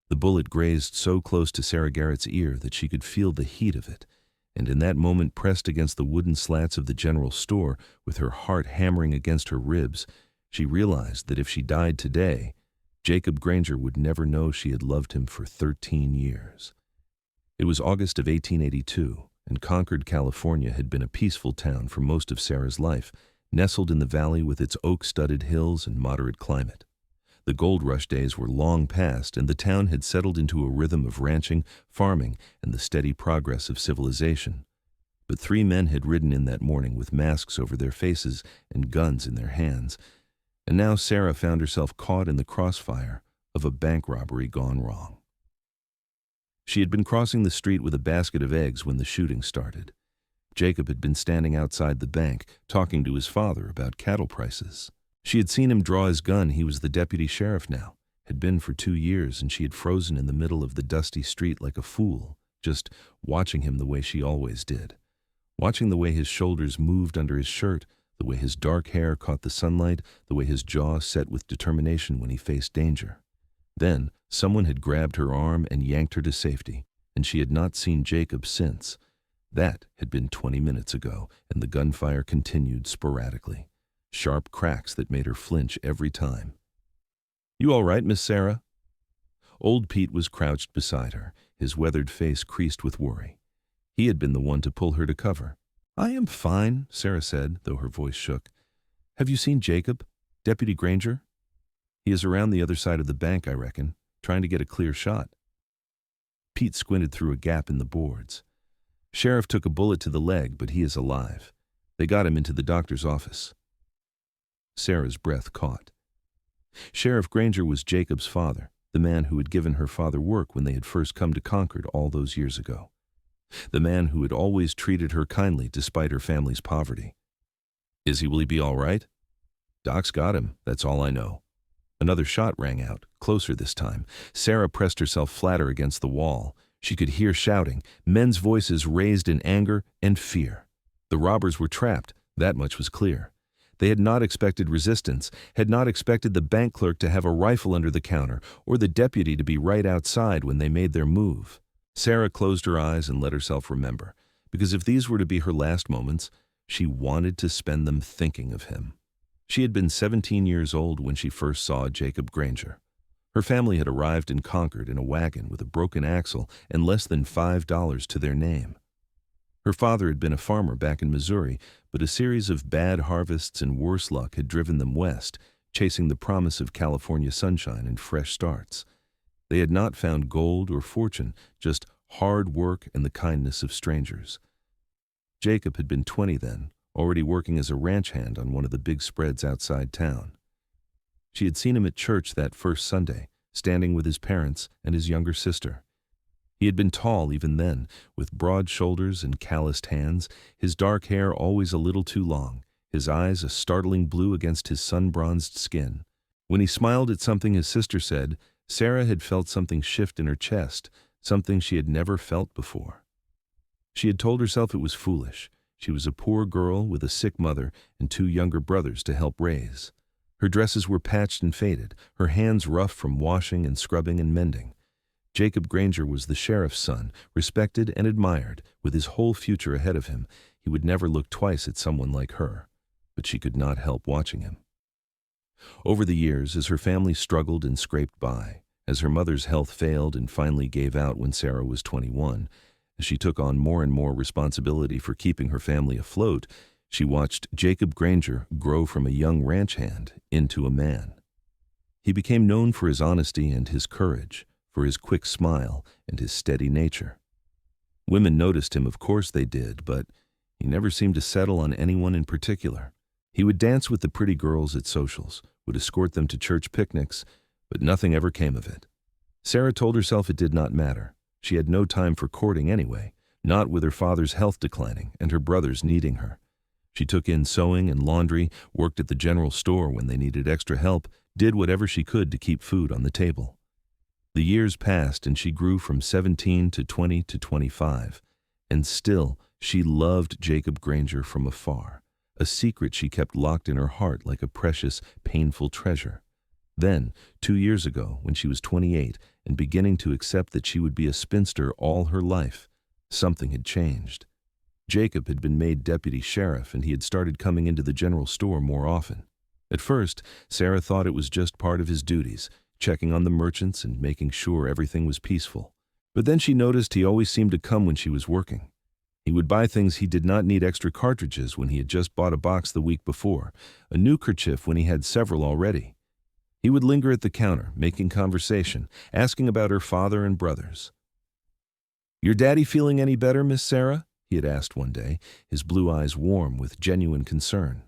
The bullet grazed so close to Sarah Garrett's ear that she could feel the heat of it, and in that moment pressed against the wooden slats of the general store, with her heart hammering against her ribs, she realized that if she died today, Jacob Granger would never know she had loved him for 13 years. It was August of 1882, and Concord, California had been a peaceful town for most of Sarah's life, nestled in the valley with its oak-studded hills and moderate climate. The gold rush days were long past, and the town had settled into a rhythm of ranching, farming, and the steady progress of civilization. But 3 men had ridden in that morning with masks over their faces and guns in their hands, and now Sarah found herself caught in the crossfire of a bank robbery gone wrong. She had been crossing the street with a basket of eggs when the shooting started. Jacob had been standing outside the bank, talking to his father about cattle prices. She had seen him draw his gun. He was the deputy sheriff now, had been for 2 years, and she had frozen in the middle of the dusty street like a fool, just watching him the way she always did. Watching the way his shoulders moved under his shirt, the way his dark hair caught the sunlight, the way his jaw set with determination when he faced danger. Then, someone had grabbed her arm and yanked her to safety, and she had not seen Jacob since. That had been 20 minutes ago, and the gunfire continued sporadically. Sharp cracks that made her flinch every time. "You all right, Miss Sarah?" Old Pete was crouched beside her, his weathered face creased with worry. He had been the one to pull her to cover. "I am fine," Sarah said, though her voice shook. "Have you seen Jacob? Deputy Granger?" "He is around the other side of the bank, I reckon, trying to get a clear shot." Pete squinted through a gap in the boards. "Sheriff took a bullet to the leg, but he is alive. They got him into the doctor's office." Sarah's breath caught. Sheriff Granger was Jacob's father, the man who had given her father work when they had first come to Concord all those years ago. The man who had always treated her kindly despite her family's poverty. Will he be all right?" "Doc's got him, that's all I know." Another shot rang out, closer this time. Sarah pressed herself flatter against the wall. She could hear shouting, men's voices raised in anger and fear. The robbers were trapped, that much was clear. They had not expected resistance, had not expected the bank clerk to have a rifle under the counter, or the deputy to be right outside when they made their move. Sarah closed her eyes and let herself remember, because if these were to be her last moments, she wanted to spend them thinking of him. She had been 17 years old when she first saw Jacob Granger. Her family had arrived in Concord in a wagon with a broken axle and less than $5 to their name. Her father had been a farmer back in Missouri, but a series of bad harvests and worse luck had driven them west, chasing the promise of California sunshine and fresh starts. They had not found gold or fortune, just hard work and the kindness of strangers. Jacob had been 20 then, already working as a ranch hand on one of the big spreads outside town. She had seen him at church that first Sunday, standing with his parents and his younger sister. He had been tall even then, with broad shoulders and calloused hands, his dark hair always a little too long, his eyes a startling blue against his sun-bronzed skin. When he smiled at something his sister said, Sarah had felt something shift in her chest, something she had never felt before. She had told herself it was foolish. She was a poor girl with a sick mother and 2 younger brothers to help raise. Her dresses were patched and faded, her hands rough from washing and scrubbing and mending. Jacob Granger was the sheriff's son, respected and admired, with his whole future ahead of him. He would never look twice at someone like her, but she could not help watching him. Over the years, as her family struggled and scraped by, as her mother's health failed and finally gave out when Sarah was 21, as she took on more and more responsibility for keeping her family afloat, she watched Jacob Granger grow from a young ranch hand into a man. He became known for his honesty and his courage, for his quick smile and his steady nature. Women noticed him, of course they did, but he never seemed to settle on anyone in particular. He would dance with the pretty girls at socials, would escort them to church picnics, but nothing ever came of it. Sarah told herself it did not matter. She had no time for courting anyway, not with her father's health declining and her brothers needing her. She took in sewing and laundry, worked at the general store when they needed extra help, did whatever she could to keep food on the table. The years passed and she grew from 17 to 20 to 25, and still she loved Jacob Granger from afar, a secret she kept locked in her heart like a precious, painful treasure. Then, 2 years ago, when she was 28 and beginning to accept that she would be a spinster all her life. Something had changed. Jacob had been made deputy sheriff, and he had started coming into the general store more often. At first, Sarah thought it was just part of his duties, checking on the merchants and making sure everything was peaceful. But then she noticed he always seemed to come when she was working. He would buy things he did not need: extra cartridges when he had just bought a box the week before, a new kerchief when he had several already. He would linger at the counter, making conversation, asking about her father and brothers. "Your daddy feeling any better, Miss Sarah?" he had asked one day, his blue eyes warm with genuine concern.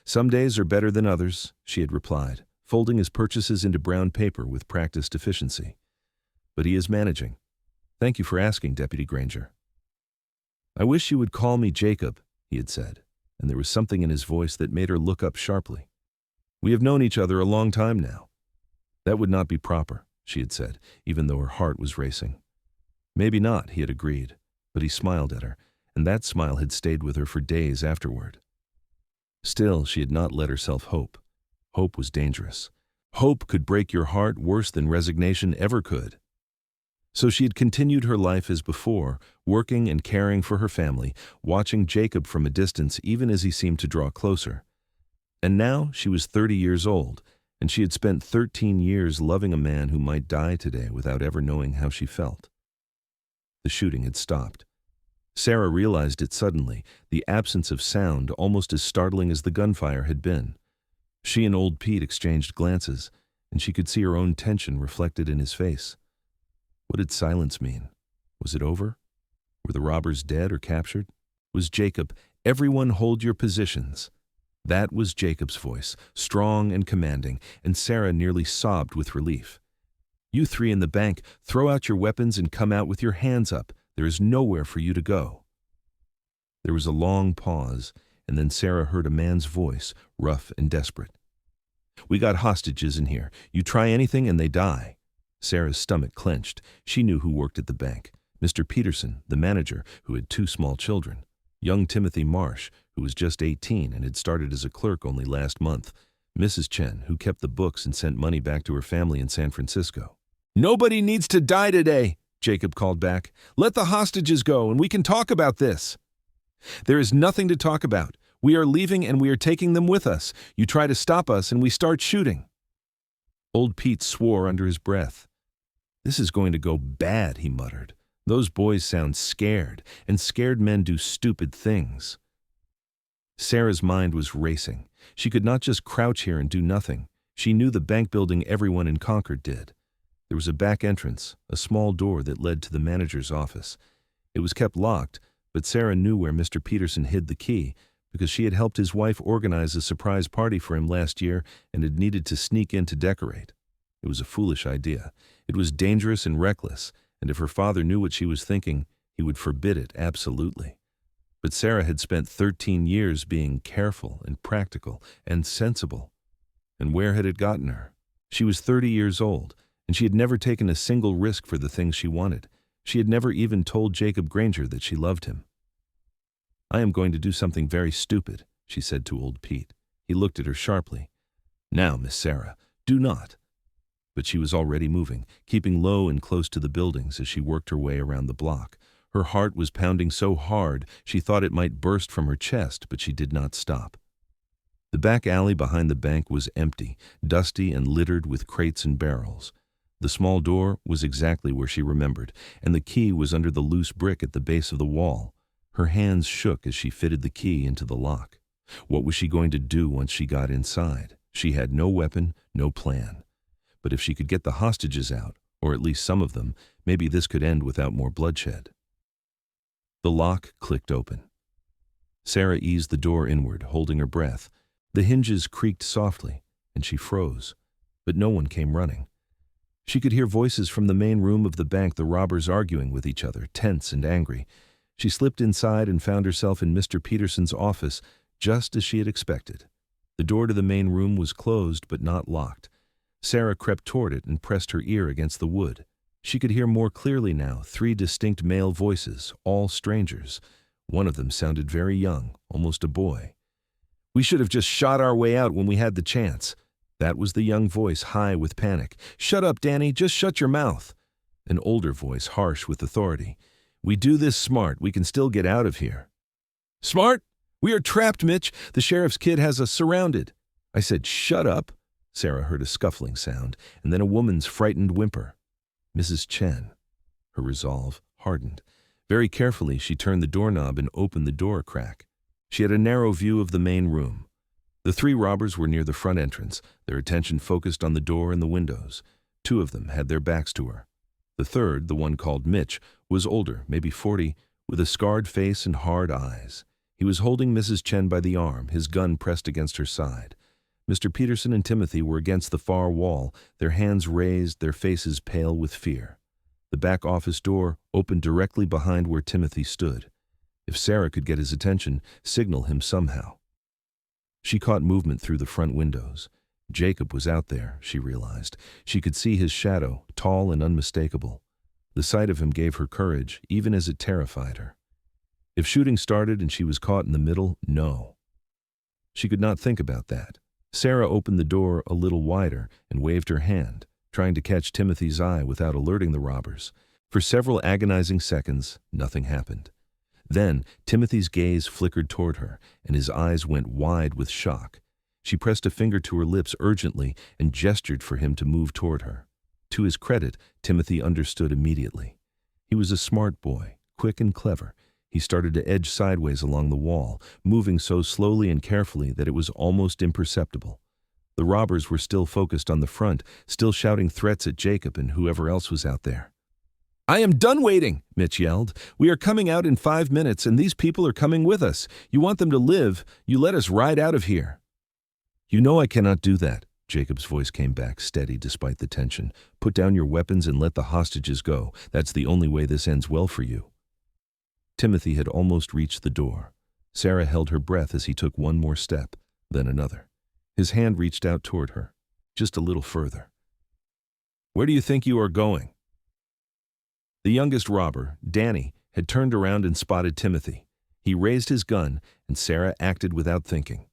"Some days are better than others," she had replied, folding his purchases into brown paper with practiced efficiency. "But he is managing. Thank you for asking, Deputy Granger." "I wish you would call me Jacob," he had said, and there was something in his voice that made her look up sharply. "We have known each other a long time now." "That would not be proper," she had said, even though her heart was racing. "Maybe not," he had agreed, but he smiled at her, and that smile had stayed with her for days afterward. Still, she had not let herself hope. Hope was dangerous. Hope could break your heart worse than resignation ever could. So she had continued her life as before, working and caring for her family, watching Jacob from a distance even as he seemed to draw closer. And now she was 30 years old, and she had spent 13 years loving a man who might die today without ever knowing how she felt. The shooting had stopped. Sarah realized it suddenly, the absence of sound almost as startling as the gunfire had been. She and old Pete exchanged glances, and she could see her own tension reflected in his face. What did silence mean? Was it over? Were the robbers dead or captured? Was Jacob, "Everyone hold your positions"? That was Jacob's voice, strong and commanding, and Sarah nearly sobbed with relief. "You three in the bank, throw out your weapons and come out with your hands up. There is nowhere for you to go." There was a long pause, and then Sarah heard a man's voice, rough and desperate. "We got hostages in here. You try anything and they die." Sarah's stomach clenched. She knew who worked at the bank. Mr. Peterson, the manager, who had 2 small children. Young Timothy Marsh, who was just 18 and had started as a clerk only last month. Mrs. Chen, who kept the books and sent money back to her family in San Francisco. "Nobody needs to die today," Jacob called back. "Let the hostages go and we can talk about this." "There is nothing to talk about. We are leaving and we are taking them with us. You try to stop us and we start shooting." Old Pete swore under his breath. "This is going to go bad," he muttered. "Those boys sound scared, and scared men do stupid things." Sarah's mind was racing. She could not just crouch here and do nothing. She knew the bank building everyone in Concord did. There was a back entrance, a small door that led to the manager's office. It was kept locked, but Sarah knew where Mr. Peterson hid the key, because she had helped his wife organize a surprise party for him last year and had needed to sneak in to decorate. It was a foolish idea. It was dangerous and reckless, and if her father knew what she was thinking, he would forbid it absolutely. But Sarah had spent 13 years being careful and practical and sensible. And where had it gotten her? She was 30 years old, and she had never taken a single risk for the things she wanted. She had never even told Jacob Granger that she loved him. "I am going to do something very stupid," she said to old Pete. He looked at her sharply. "Now, Miss Sarah, do not." But she was already moving, keeping low and close to the buildings as she worked her way around the block. Her heart was pounding so hard she thought it might burst from her chest, but she did not stop. The back alley behind the bank was empty, dusty and littered with crates and barrels. The small door was exactly where she remembered, and the key was under the loose brick at the base of the wall. Her hands shook as she fitted the key into the lock. What was she going to do once she got inside? She had no weapon, no plan. But if she could get the hostages out, or at least some of them, maybe this could end without more bloodshed. The lock clicked open. Sarah eased the door inward, holding her breath. The hinges creaked softly, and she froze, but no one came running. She could hear voices from the main room of the bank, the robbers arguing with each other, tense and angry. She slipped inside and found herself in Mr. Peterson's office, just as she had expected. The door to the main room was closed but not locked. Sarah crept toward it and pressed her ear against the wood. She could hear more clearly now 3 distinct male voices, all strangers. One of them sounded very young, almost a boy. "We should have just shot our way out when we had the chance." That was the young voice, high with panic. "Shut up, Danny, just shut your mouth." An older voice, harsh with authority. "We do this smart, we can still get out of here." "Smart? We are trapped, Mitch. The sheriff's kid has us surrounded." I said, "Shut up." Sarah heard a scuffling sound, and then a woman's frightened whimper. Mrs. Chen. Her resolve hardened. Very carefully, she turned the doorknob and opened the door a crack. She had a narrow view of the main room. The three robbers were near the front entrance, their attention focused on the door and the windows. Two of them had their backs to her. The third, the one called Mitch, was older, maybe 40, with a scarred face and hard eyes. He was holding Mrs. Chen by the arm, his gun pressed against her side. Mr. Peterson and Timothy were against the far wall, their hands raised, their faces pale with fear. The back office door opened directly behind where Timothy stood. If Sarah could get his attention, signal him somehow. She caught movement through the front windows. Jacob was out there, she realized. She could see his shadow, tall and unmistakable. The sight of him gave her courage, even as it terrified her. If shooting started and she was caught in the middle, no. She could not think about that. Sarah opened the door a little wider and waved her hand, trying to catch Timothy's eye without alerting the robbers. For several agonizing seconds, nothing happened. Then, Timothy's gaze flickered toward her, and his eyes went wide with shock. She pressed a finger to her lips urgently and gestured for him to move toward her. To his credit, Timothy understood immediately. He was a smart boy, quick and clever. He started to edge sideways along the wall, moving so slowly and carefully that it was almost imperceptible. The robbers were still focused on the front, still shouting threats at Jacob and whoever else was out there. "I am done waiting," Mitch yelled. "We are coming out in 5 minutes, and these people are coming with us. You want them to live, you let us ride out of here." "You know I cannot do that," Jacob's voice came back, steady despite the tension. "Put down your weapons and let the hostages go. That's the only way this ends well for you." Timothy had almost reached the door. Sarah held her breath as he took one more step, then another. His hand reached out toward her, just a little further. "Where do you think you are going?" The youngest robber, Danny, had turned around and spotted Timothy. He raised his gun, and Sarah acted without thinking.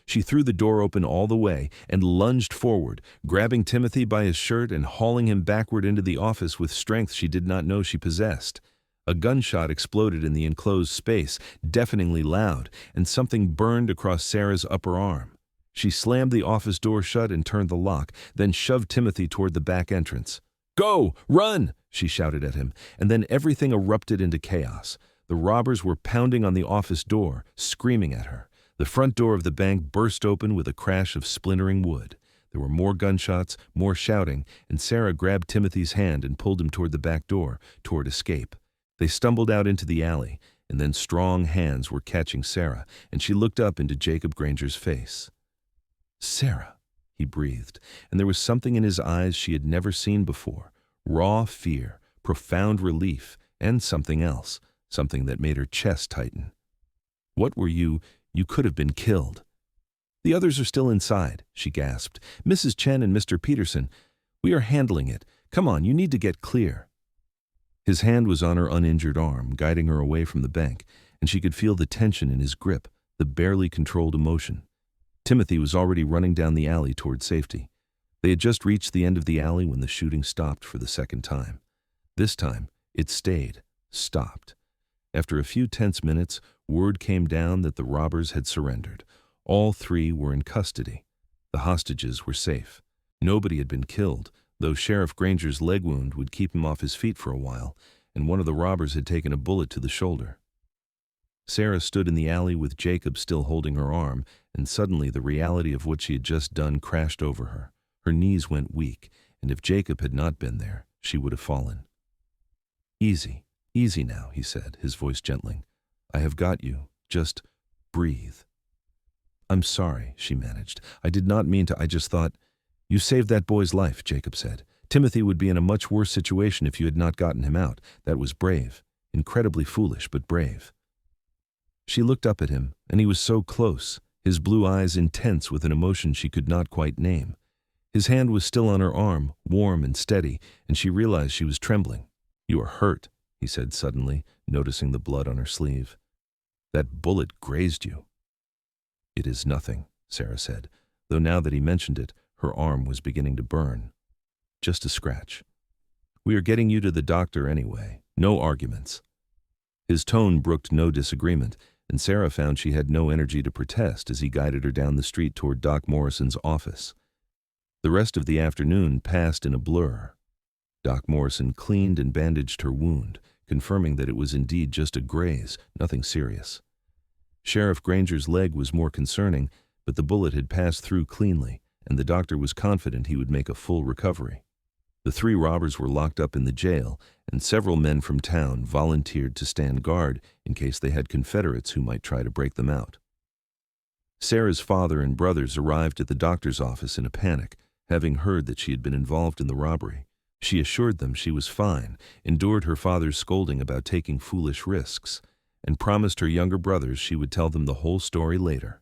She threw the door open all the way and lunged forward, grabbing Timothy by his shirt and hauling him backward into the office with strength she did not know she possessed. A gunshot exploded in the enclosed space, deafeningly loud, and something burned across Sarah's upper arm. She slammed the office door shut and turned the lock, then shoved Timothy toward the back entrance. "Go! Run!" she shouted at him, and then everything erupted into chaos. The robbers were pounding on the office door, screaming at her. The front door of the bank burst open with a crash of splintering wood. There were more gunshots, more shouting, and Sarah grabbed Timothy's hand and pulled him toward the back door, toward escape. They stumbled out into the alley, and then strong hands were catching Sarah, and she looked up into Jacob Granger's face. "Sarah," he breathed, and there was something in his eyes she had never seen before. Raw fear, profound relief, and something else, something that made her chest tighten. "What were you? You could have been killed." "The others are still inside," she gasped. "Mrs. Chen and Mr. Peterson. We are handling it. Come on, you need to get clear." His hand was on her uninjured arm, guiding her away from the bank, and she could feel the tension in his grip, the barely controlled emotion. Timothy was already running down the alley toward safety. They had just reached the end of the alley when the shooting stopped for the second time. This time, it stayed, stopped. After a few tense minutes, word came down that the robbers had surrendered. All three were in custody. The hostages were safe. Nobody had been killed, though Sheriff Granger's leg wound would keep him off his feet for a while, and one of the robbers had taken a bullet to the shoulder. Sarah stood in the alley with Jacob still holding her arm, and suddenly the reality of what she had just done crashed over her. Her knees went weak, and if Jacob had not been there, she would have fallen. "Easy, easy now," he said, his voice gentling. "I have got you. Just breathe." "I'm sorry," she managed. "I did not mean to. I just thought—" "You saved that boy's life," Jacob said. "Timothy would be in a much worse situation if you had not gotten him out. That was brave. Incredibly foolish, but brave." She looked up at him, and he was so close, his blue eyes intense with an emotion she could not quite name. His hand was still on her arm, warm and steady, and she realized she was trembling. "You are hurt," he said suddenly, noticing the blood on her sleeve. "That bullet grazed you." "It is nothing," Sarah said, though now that he mentioned it, Her arm was beginning to burn. Just a scratch. We are getting you to the doctor anyway. No arguments. His tone brooked no disagreement, and Sarah found she had no energy to protest as he guided her down the street toward Doc Morrison's office. The rest of the afternoon passed in a blur. Doc Morrison cleaned and bandaged her wound, confirming that it was indeed just a graze, nothing serious. Sheriff Granger's leg was more concerning, but the bullet had passed through cleanly, and the doctor was confident he would make a full recovery. The 3 robbers were locked up in the jail, and several men from town volunteered to stand guard in case they had Confederates who might try to break them out. Sarah's father and brothers arrived at the doctor's office in a panic, having heard that she had been involved in the robbery. She assured them she was fine, endured her father's scolding about taking foolish risks, and promised her younger brothers she would tell them the whole story later.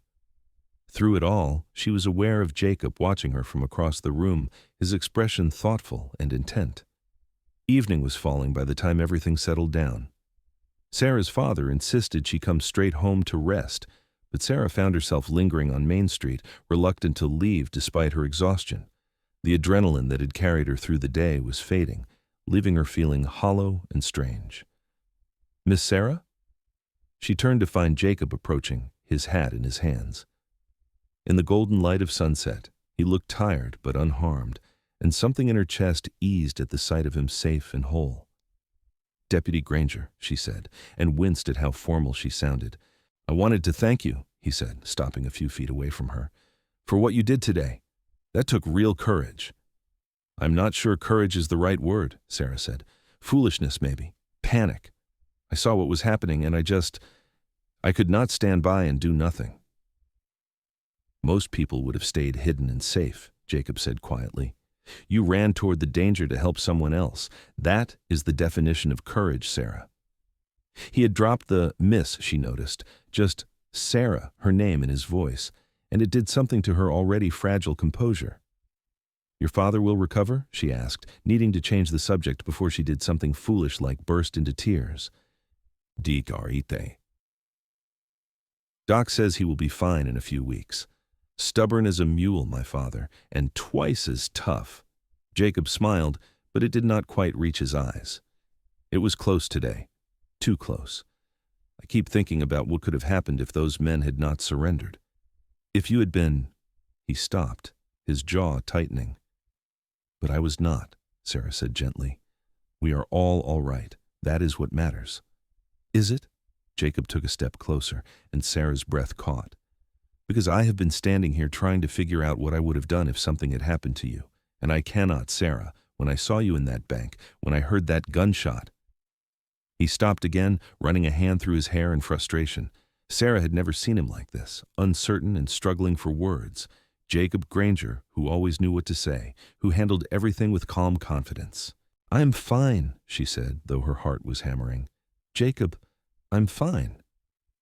Through it all, she was aware of Jacob watching her from across the room, his expression thoughtful and intent. Evening was falling by the time everything settled down. Sarah's father insisted she come straight home to rest, but Sarah found herself lingering on Main Street, reluctant to leave despite her exhaustion. The adrenaline that had carried her through the day was fading, leaving her feeling hollow and strange. "Miss Sarah?" She turned to find Jacob approaching, his hat in his hands. In the golden light of sunset, he looked tired but unharmed, and something in her chest eased at the sight of him safe and whole. "Deputy Granger," she said, and winced at how formal she sounded. "I wanted to thank you," he said, stopping a few feet away from her, "for what you did today. That took real courage." "I'm not sure courage is the right word," Sarah said. "Foolishness, maybe. Panic. I saw what was happening, and I could not stand by and do nothing." "Most people would have stayed hidden and safe," Jacob said quietly. "You ran toward the danger to help someone else. That is the definition of courage, Sarah." He had dropped the "Miss," she noticed, just Sarah, her name, in his voice, and it did something to her already fragile composure. "Your father will recover?" she asked, needing to change the subject before she did something foolish like burst into tears. "Garrett. Doc says he will be fine in a few weeks. Stubborn as a mule, my father, and twice as tough." Jacob smiled, but it did not quite reach his eyes. "It was close today. Too close. I keep thinking about what could have happened if those men had not surrendered. If you had been—" He stopped, his jaw tightening. "But I was not," Sarah said gently. "We are all right. That is what matters." "Is it?" Jacob took a step closer, and Sarah's breath caught. "Because I have been standing here trying to figure out what I would have done if something had happened to you. And I cannot, Sarah, when I saw you in that bank, when I heard that gunshot." He stopped again, running a hand through his hair in frustration. Sarah had never seen him like this, uncertain and struggling for words. Jacob Granger, who always knew what to say, who handled everything with calm confidence. "I am fine," she said, though her heart was hammering. "Jacob, I'm fine."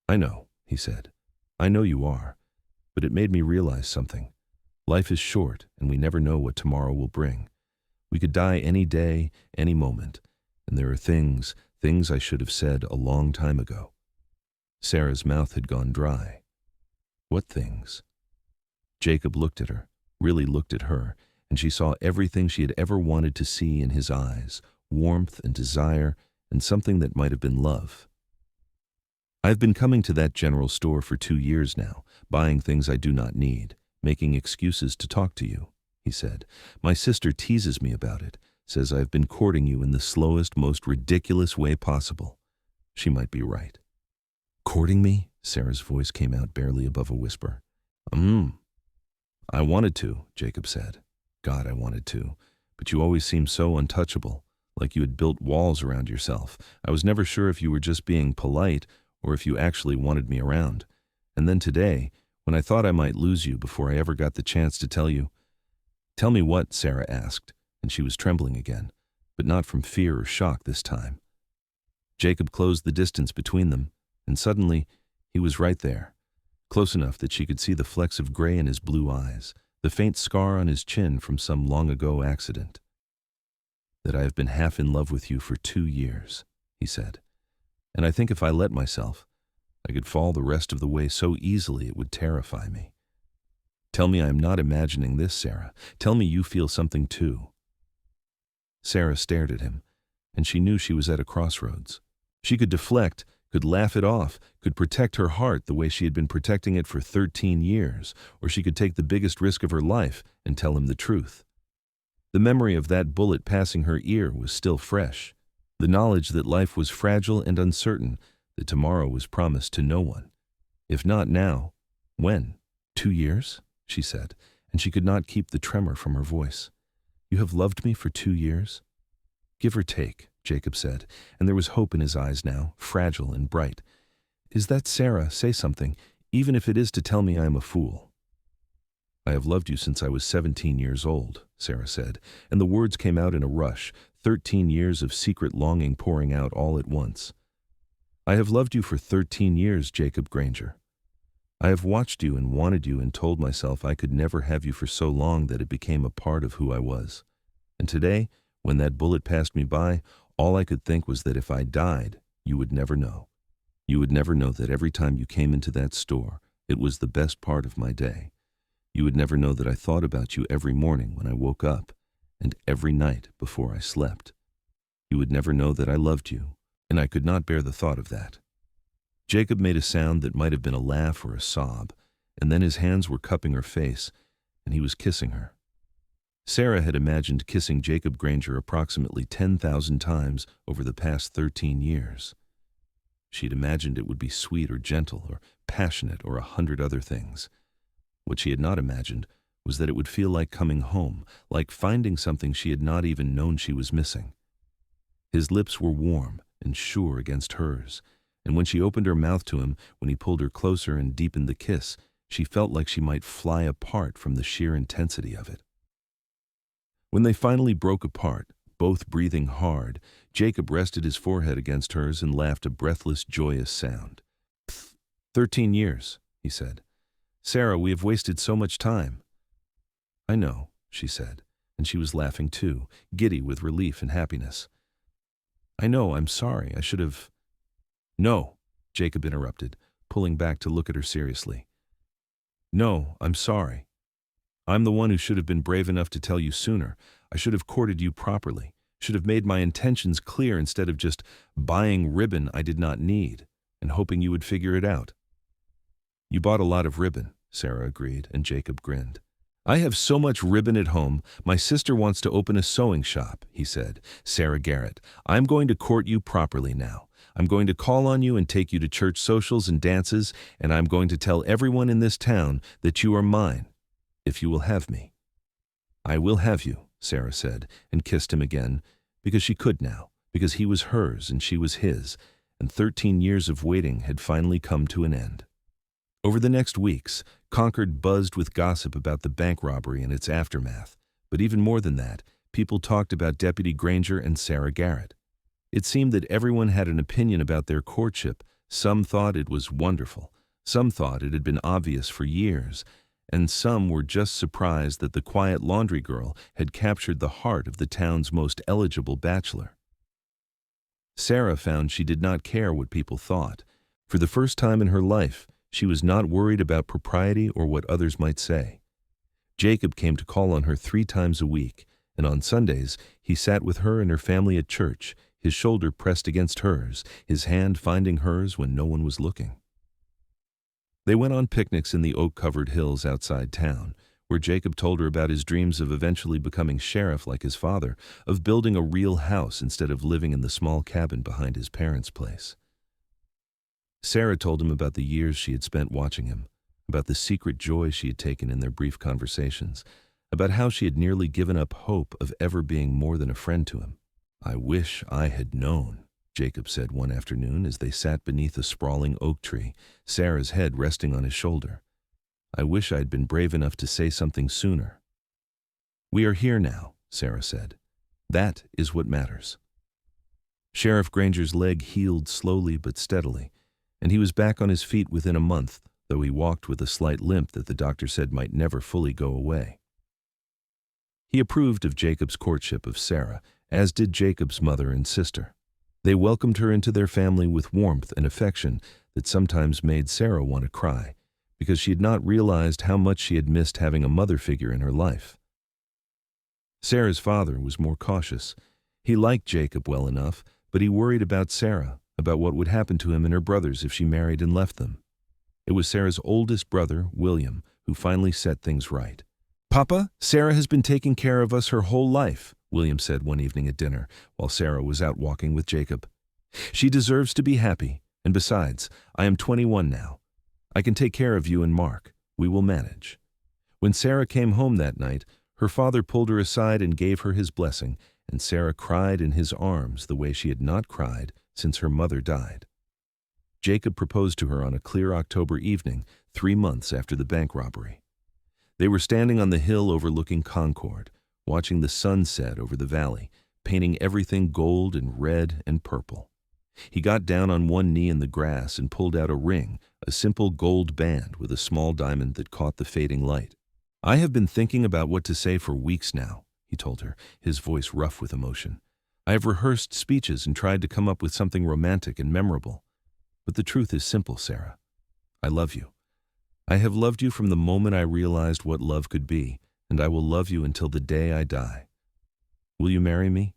"I know," he said. "I know you are. But it made me realize something. Life is short, and we never know what tomorrow will bring. We could die any day, any moment, and there are things I should have said a long time ago." Sarah's mouth had gone dry. "What things?" Jacob looked at her, really looked at her, and she saw everything she had ever wanted to see in his eyes, warmth and desire, and something that might have been love. "I've been coming to that general store for 2 years now, buying things I do not need, making excuses to talk to you," he said. "My sister teases me about it, says I've been courting you in the slowest, most ridiculous way possible. She might be right." "Courting me?" Sarah's voice came out barely above a whisper. "I wanted to," Jacob said. "God, I wanted to. But you always seemed so untouchable, like you had built walls around yourself. I was never sure if you were just being polite or if you actually wanted me around. And then today, when I thought I might lose you before I ever got the chance to tell you—" "Tell me what?" Sarah asked, and she was trembling again, but not from fear or shock this time. Jacob closed the distance between them, and suddenly he was right there, close enough that she could see the flecks of gray in his blue eyes, the faint scar on his chin from some long-ago accident. "That I have been half in love with you for 2 years," he said. "And I think if I let myself, I could fall the rest of the way so easily it would terrify me." Tell me I am not imagining this, Sarah. Tell me you feel something too." Sarah stared at him, and she knew she was at a crossroads. She could deflect, could laugh it off, could protect her heart the way she had been protecting it for 13 years, or she could take the biggest risk of her life and tell him the truth. The memory of that bullet passing her ear was still fresh. The knowledge that life was fragile and uncertain, that tomorrow was promised to no one. If not now, when? 2 years? She said, and she could not keep the tremor from her voice. "You have loved me for 2 years?" "Give or take," Jacob said, and there was hope in his eyes now, fragile and bright. "Is that Sarah? Say something, even if it is to tell me I am a fool." "I have loved you since I was 17 years old," Sarah said, and the words came out in a rush, 13 years of secret longing pouring out all at once. "I have loved you for 13 years, Jacob Granger. I have watched you and wanted you and told myself I could never have you for so long that it became a part of who I was. And today, when that bullet passed me by, all I could think was that if I died, you would never know. You would never know that every time you came into that store, it was the best part of my day. You would never know that I thought about you every morning when I woke up, and every night before I slept. You would never know that I loved you, and I could not bear the thought of that." Jacob made a sound that might have been a laugh or a sob, and then his hands were cupping her face, and he was kissing her. Sarah had imagined kissing Jacob Granger approximately 10,000 times over the past 13 years. She'd imagined it would be sweet or gentle or passionate or 100 other things. What she had not imagined was that it would feel like coming home, like finding something she had not even known she was missing. His lips were warm and sure against hers, and when she opened her mouth to him, when he pulled her closer and deepened the kiss, she felt like she might fly apart from the sheer intensity of it. When they finally broke apart, both breathing hard, Jacob rested his forehead against hers and laughed a breathless, joyous sound. 13 years, he said. "Sarah, we have wasted so much time." "I know," she said, and she was laughing too, giddy with relief and happiness. "I know, I'm sorry, I should have—" "No," Jacob interrupted, pulling back to look at her seriously. "No, I'm sorry. I'm the one who should have been brave enough to tell you sooner. I should have courted you properly, should have made my intentions clear instead of just buying ribbon I did not need and hoping you would figure it out." "You bought a lot of ribbon," Sarah agreed, and Jacob grinned. "I have so much ribbon at home, my sister wants to open a sewing shop," he said. "Sarah Garrett, I'm going to court you properly now. I'm going to call on you and take you to church socials and dances, and I'm going to tell everyone in this town that you are mine, if you will have me." "I will have you," Sarah said, and kissed him again, because she could now, because he was hers and she was his, and 13 years of waiting had finally come to an end. Over the next weeks, Concord buzzed with gossip about the bank robbery and its aftermath, but even more than that, people talked about Deputy Granger and Sarah Garrett. It seemed that everyone had an opinion about their courtship. Some thought it was wonderful, some thought it had been obvious for years, and some were just surprised that the quiet laundry girl had captured the heart of the town's most eligible bachelor. Sarah found she did not care what people thought. For the first time in her life, she was not worried about propriety or what others might say. Jacob came to call on her 3 times a week, and on Sundays he sat with her and her family at church, his shoulder pressed against hers, his hand finding hers when no one was looking. They went on picnics in the oak-covered hills outside town, where Jacob told her about his dreams of eventually becoming sheriff like his father, of building a real house instead of living in the small cabin behind his parents' place. Sarah told him about the years she had spent watching him, about the secret joy she had taken in their brief conversations, about how she had nearly given up hope of ever being more than a friend to him. "I wish I had known," Jacob said one afternoon as they sat beneath a sprawling oak tree, Sarah's head resting on his shoulder. "I wish I had been brave enough to say something sooner." "We are here now," Sarah said. "That is what matters." Sheriff Granger's leg healed slowly but steadily, and he was back on his feet within a month, though he walked with a slight limp that the doctor said might never fully go away. He approved of Jacob's courtship of Sarah, as did Jacob's mother and sister. They welcomed her into their family with warmth and affection that sometimes made Sarah want to cry, because she had not realized how much she had missed having a mother figure in her life. Sarah's father was more cautious. He liked Jacob well enough, but he worried about Sarah, about what would happen to him and her brothers if she married and left them. It was Sarah's oldest brother, William, who finally set things right. "Papa, Sarah has been taking care of us her whole life," William said one evening at dinner, while Sarah was out walking with Jacob. "She deserves to be happy, and besides, I am 21 now. I can take care of you and Mark. We will manage." When Sarah came home that night, her father pulled her aside and gave her his blessing, and Sarah cried in his arms the way she had not cried since her mother died. Jacob proposed to her on a clear October evening, 3 months after the bank robbery. They were standing on the hill overlooking Concord, watching the sun set over the valley, painting everything gold and red and purple. He got down on one knee in the grass and pulled out a ring, a simple gold band with a small diamond that caught the fading light. "I have been thinking about what to say for weeks now," he told her, his voice rough with emotion. "I have rehearsed speeches and tried to come up with something romantic and memorable. But the truth is simple, Sarah. I love you. I have loved you from the moment I realized what love could be, and I will love you until the day I die. Will you marry me?"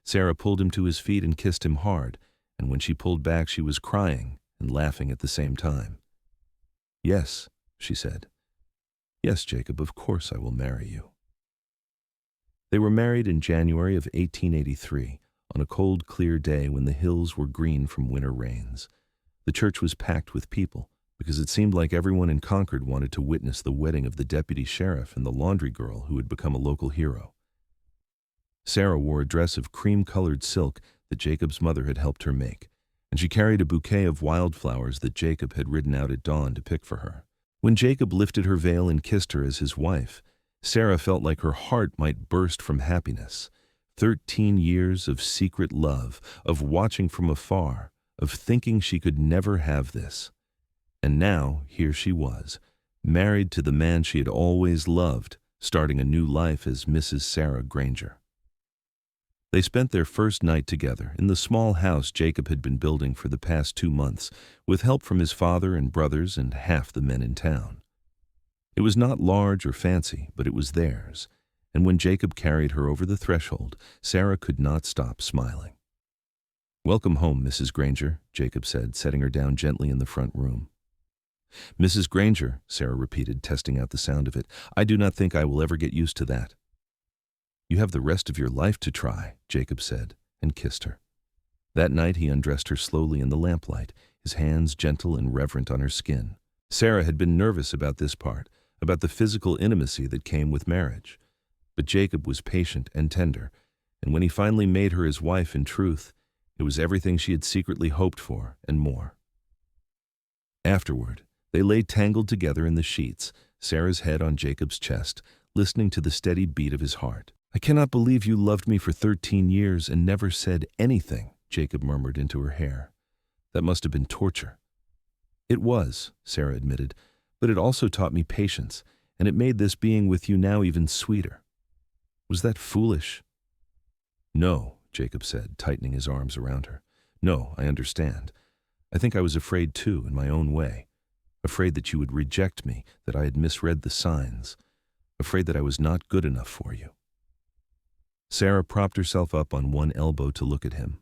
Sarah pulled him to his feet and kissed him hard, and when she pulled back she was crying and laughing at the same time. "Yes," she said. "Yes, Jacob, of course I will marry you." They were married in January of 1883, on a cold, clear day when the hills were green from winter rains. The church was packed with people, because it seemed like everyone in Concord wanted to witness the wedding of the deputy sheriff and the laundry girl who had become a local hero. Sarah wore a dress of cream-colored silk that Jacob's mother had helped her make, and she carried a bouquet of wildflowers that Jacob had ridden out at dawn to pick for her. When Jacob lifted her veil and kissed her as his wife, Sarah felt like her heart might burst from happiness. 13 years of secret love, of watching from afar, of thinking she could never have this. And now, here she was, married to the man she had always loved, starting a new life as Mrs. Sarah Granger. They spent their first night together in the small house Jacob had been building for the past 2 months, with help from his father and brothers and half the men in town. It was not large or fancy, but it was theirs, and when Jacob carried her over the threshold, Sarah could not stop smiling. "Welcome home, Mrs. Granger," Jacob said, setting her down gently in the front room. "Mrs. Granger," Sarah repeated, testing out the sound of it. "I do not think I will ever get used to that." "You have the rest of your life to try," Jacob said, and kissed her. That night he undressed her slowly in the lamplight, his hands gentle and reverent on her skin. Sarah had been nervous about this part, about the physical intimacy that came with marriage. But Jacob was patient and tender, and when he finally made her his wife in truth, it was everything she had secretly hoped for and more. Afterward, they lay tangled together in the sheets, Sarah's head on Jacob's chest, listening to the steady beat of his heart. "I cannot believe you loved me for 13 years and never said anything," Jacob murmured into her hair. "That must have been torture." "It was," Sarah admitted, "but it also taught me patience, and it made this being with you now even sweeter. Was that foolish?" "No," Jacob said, tightening his arms around her. "No, I understand. I think I was afraid too, in my own way. Afraid that you would reject me, that I had misread the signs. Afraid that I was not good enough for you." Sarah propped herself up on one elbow to look at him.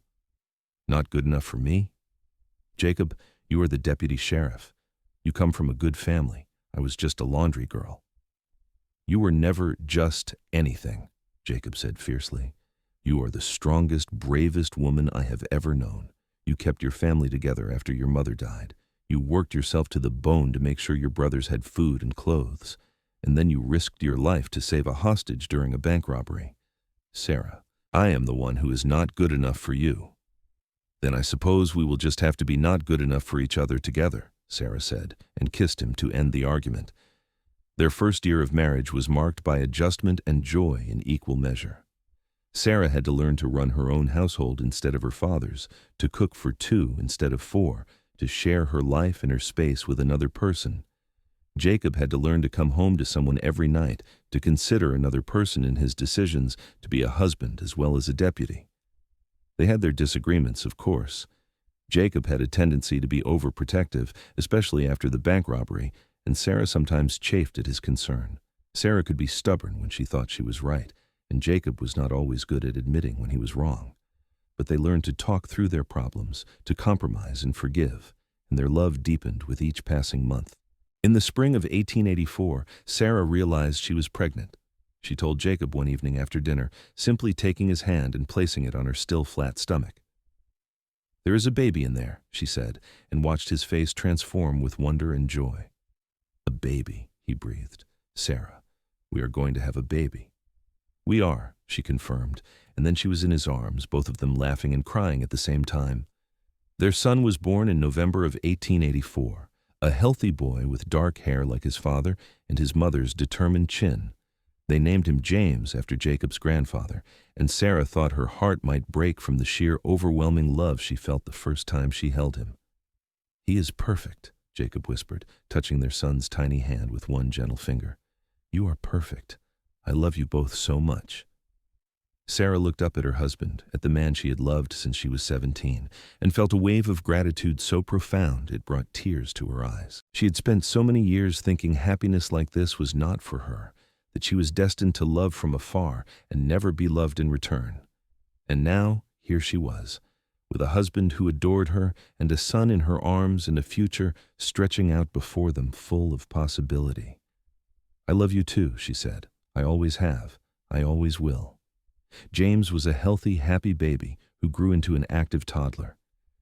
"Not good enough for me? Jacob, you are the deputy sheriff. You come from a good family. I was just a laundry girl." "You were never just anything," Jacob said fiercely. "You are the strongest, bravest woman I have ever known. You kept your family together after your mother died. You worked yourself to the bone to make sure your brothers had food and clothes. And then you risked your life to save a hostage during a bank robbery. Sarah, I am the one who is not good enough for you." "Then I suppose we will just have to be not good enough for each other together," Sarah said, and kissed him to end the argument. Their first year of marriage was marked by adjustment and joy in equal measure. Sarah had to learn to run her own household instead of her father's, to cook for 2 instead of 4, to share her life and her space with another person. Jacob had to learn to come home to someone every night, to consider another person in his decisions, to be a husband as well as a deputy. They had their disagreements, of course. Jacob had a tendency to be overprotective, especially after the bank robbery, and Sarah sometimes chafed at his concern. Sarah could be stubborn when she thought she was right, and Jacob was not always good at admitting when he was wrong. But they learned to talk through their problems, to compromise and forgive, and their love deepened with each passing month. In the spring of 1884, Sarah realized she was pregnant. She told Jacob one evening after dinner, simply taking his hand and placing it on her still flat stomach. "There is a baby in there," she said, and watched his face transform with wonder and joy. "A baby," he breathed. "Sarah, we are going to have a baby." "We are," she confirmed, and then she was in his arms, both of them laughing and crying at the same time. Their son was born in November of 1884, a healthy boy with dark hair like his father and his mother's determined chin. They named him James after Jacob's grandfather, and Sarah thought her heart might break from the sheer overwhelming love she felt the first time she held him. "He is perfect," Jacob whispered, touching their son's tiny hand with one gentle finger. "You are perfect. I love you both so much." Sarah looked up at her husband, at the man she had loved since she was 17, and felt a wave of gratitude so profound it brought tears to her eyes. She had spent so many years thinking happiness like this was not for her, that she was destined to love from afar and never be loved in return. And now, here she was, with a husband who adored her and a son in her arms and a future stretching out before them full of possibility. "I love you too," she said. "I always have. I always will." James was a healthy, happy baby who grew into an active toddler.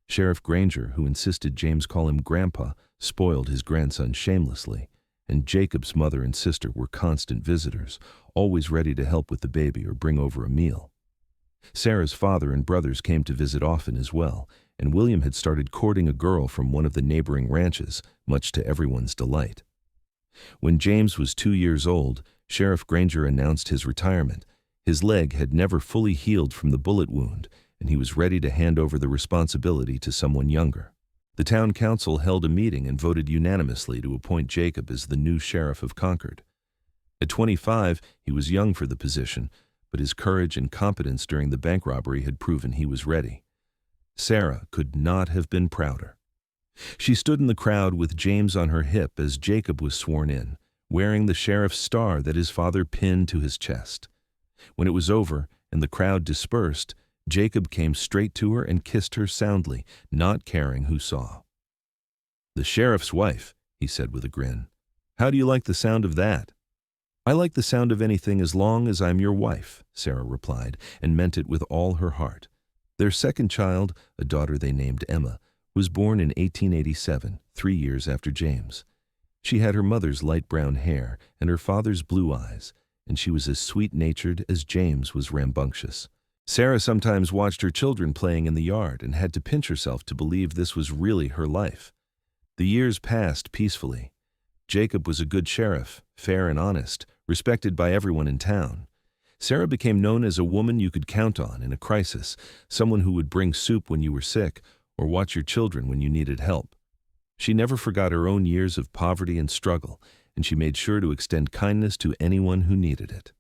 Sheriff Granger, who insisted James call him Grandpa, spoiled his grandson shamelessly, and Jacob's mother and sister were constant visitors, always ready to help with the baby or bring over a meal. Sarah's father and brothers came to visit often as well, and William had started courting a girl from one of the neighboring ranches, much to everyone's delight. When James was 2 years old, Sheriff Granger announced his retirement. His leg had never fully healed from the bullet wound, and he was ready to hand over the responsibility to someone younger. The town council held a meeting and voted unanimously to appoint Jacob as the new sheriff of Concord. At 25, he was young for the position, but his courage and competence during the bank robbery had proven he was ready. Sarah could not have been prouder. She stood in the crowd with James on her hip as Jacob was sworn in, wearing the sheriff's star that his father pinned to his chest. When it was over and the crowd dispersed, Jacob came straight to her and kissed her soundly, not caring who saw. "The sheriff's wife," he said with a grin. "How do you like the sound of that?" "I like the sound of anything as long as I'm your wife," Sarah replied, and meant it with all her heart. Their second child, a daughter they named Emma, was born in 1887, 3 years after James. She had her mother's light brown hair and her father's blue eyes, and she was as sweet-natured as James was rambunctious. Sarah sometimes watched her children playing in the yard and had to pinch herself to believe this was really her life. The years passed peacefully. Jacob was a good sheriff, fair and honest, respected by everyone in town. Sarah became known as a woman you could count on in a crisis, someone who would bring soup when you were sick or watch your children when you needed help. She never forgot her own years of poverty and struggle, and she made sure to extend kindness to anyone who needed it.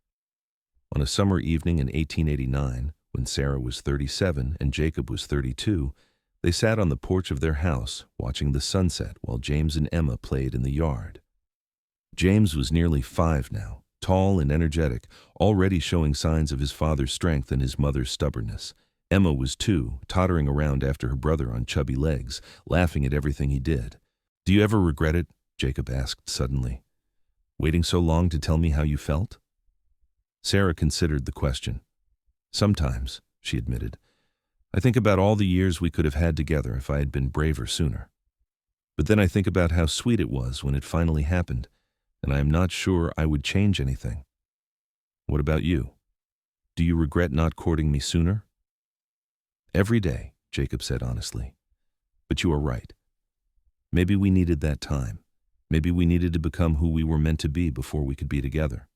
On a summer evening in 1889, when Sarah was 37 and Jacob was 32, they sat on the porch of their house, watching the sunset while James and Emma played in the yard. James was nearly 5 now, tall and energetic, already showing signs of his father's strength and his mother's stubbornness. Emma was 2, tottering around after her brother on chubby legs, laughing at everything he did. "Do you ever regret it?" Jacob asked suddenly. "Waiting so long to tell me how you felt?" Sarah considered the question. "Sometimes," she admitted. "I think about all the years we could have had together if I had been braver sooner. But then I think about how sweet it was when it finally happened, and I am not sure I would change anything. What about you? Do you regret not courting me sooner?" "Every day," Jacob said honestly. "But you are right. Maybe we needed that time. Maybe we needed to become who we were meant to be before we could be together."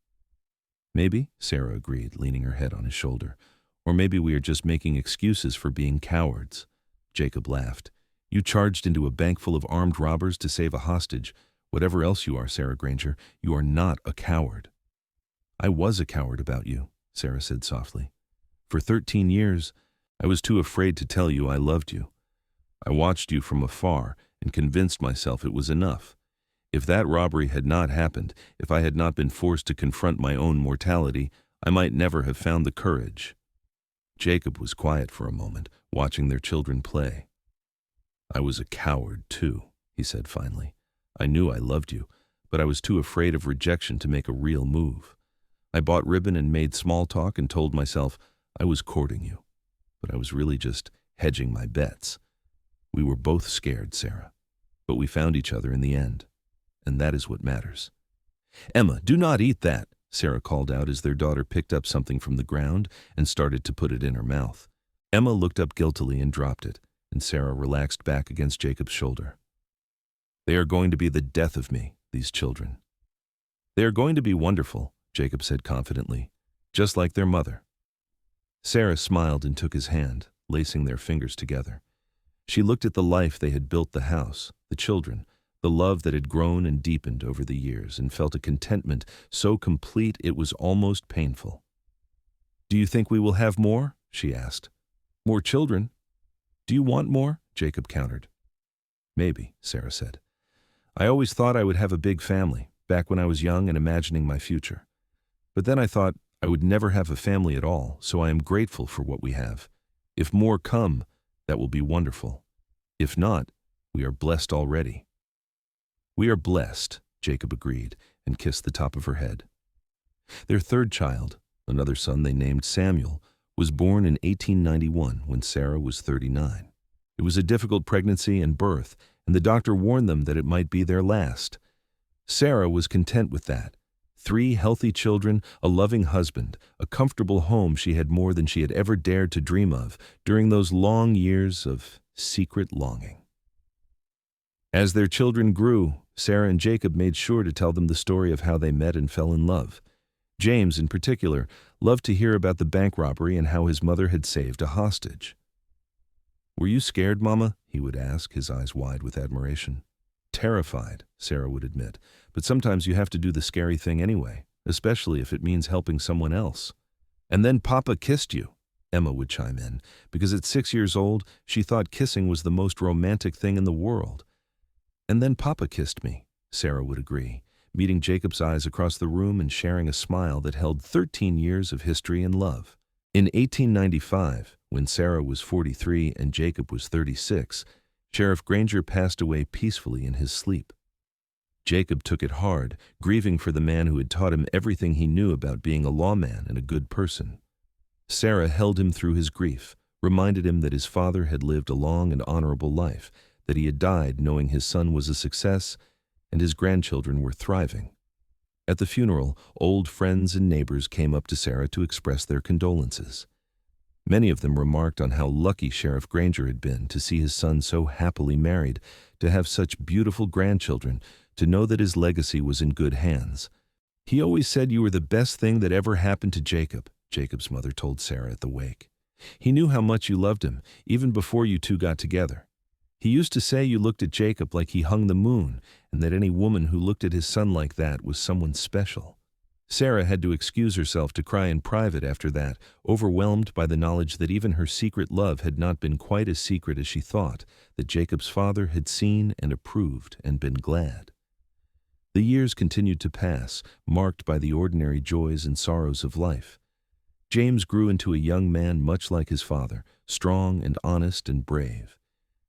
"Maybe," Sarah agreed, leaning her head on his shoulder. "Or maybe we are just making excuses for being cowards." Jacob laughed. "You charged into a bank full of armed robbers to save a hostage. Whatever else you are, Sarah Granger, you are not a coward." "I was a coward about you," Sarah said softly. "For 13 years, I was too afraid to tell you I loved you. I watched you from afar and convinced myself it was enough. If that robbery had not happened, if I had not been forced to confront my own mortality, I might never have found the courage." Jacob was quiet for a moment, watching their children play. "I was a coward, too," he said finally. "I knew I loved you, but I was too afraid of rejection to make a real move. I bought ribbon and made small talk and told myself I was courting you, but I was really just hedging my bets. We were both scared, Sarah, but we found each other in the end, and that is what matters." "Emma, do not eat that," Sarah called out as their daughter picked up something from the ground and started to put it in her mouth. Emma looked up guiltily and dropped it, and Sarah relaxed back against Jacob's shoulder. "They are going to be the death of me, these children." "They are going to be wonderful," Jacob said confidently, "just like their mother." Sarah smiled and took his hand, lacing their fingers together. She looked at the life they had built, the house, the children, the love that had grown and deepened over the years, and felt a contentment so complete it was almost painful. "Do you think we will have more?" she asked. "More children?" "Do you want more?" Jacob countered. "Maybe," Sarah said. "I always thought I would have a big family, back when I was young and imagining my future. But then I thought I would never have a family at all, so I am grateful for what we have. If more come, that will be wonderful. If not, we are blessed already." "We are blessed," Jacob agreed and kissed the top of her head. Their third child, another son they named Samuel, was born in 1891 when Sarah was 39. It was a difficult pregnancy and birth, and the doctor warned them that it might be their last. Sarah was content with that. 3 healthy children, a loving husband, a comfortable home she had more than she had ever dared to dream of during those long years of secret longing. As their children grew, Sarah and Jacob made sure to tell them the story of how they met and fell in love. James, in particular, loved to hear about the bank robbery and how his mother had saved a hostage. "Were you scared, Mama?" he would ask, his eyes wide with admiration. "Terrified," Sarah would admit, "but sometimes you have to do the scary thing anyway, especially if it means helping someone else." "And then Papa kissed you," Emma would chime in, because at 6 years old, she thought kissing was the most romantic thing in the world. "And then Papa kissed me," Sarah would agree, meeting Jacob's eyes across the room and sharing a smile that held 13 years of history and love. In 1895, when Sarah was 43 and Jacob was 36, Sheriff Granger passed away peacefully in his sleep. Jacob took it hard, grieving for the man who had taught him everything he knew about being a lawman and a good person. Sarah held him through his grief, reminded him that his father had lived a long and honorable life, that he had died knowing his son was a success and his grandchildren were thriving. At the funeral, old friends and neighbors came up to Sarah to express their condolences. Many of them remarked on how lucky Sheriff Granger had been to see his son so happily married, to have such beautiful grandchildren, to know that his legacy was in good hands. "He always said you were the best thing that ever happened to Jacob," Jacob's mother told Sarah at the wake. "He knew how much you loved him, even before you two got together. He used to say you looked at Jacob like he hung the moon, and that any woman who looked at his son like that was someone special." Sarah had to excuse herself to cry in private after that, overwhelmed by the knowledge that even her secret love had not been quite as secret as she thought, that Jacob's father had seen and approved and been glad. The years continued to pass, marked by the ordinary joys and sorrows of life. James grew into a young man much like his father, strong and honest and brave.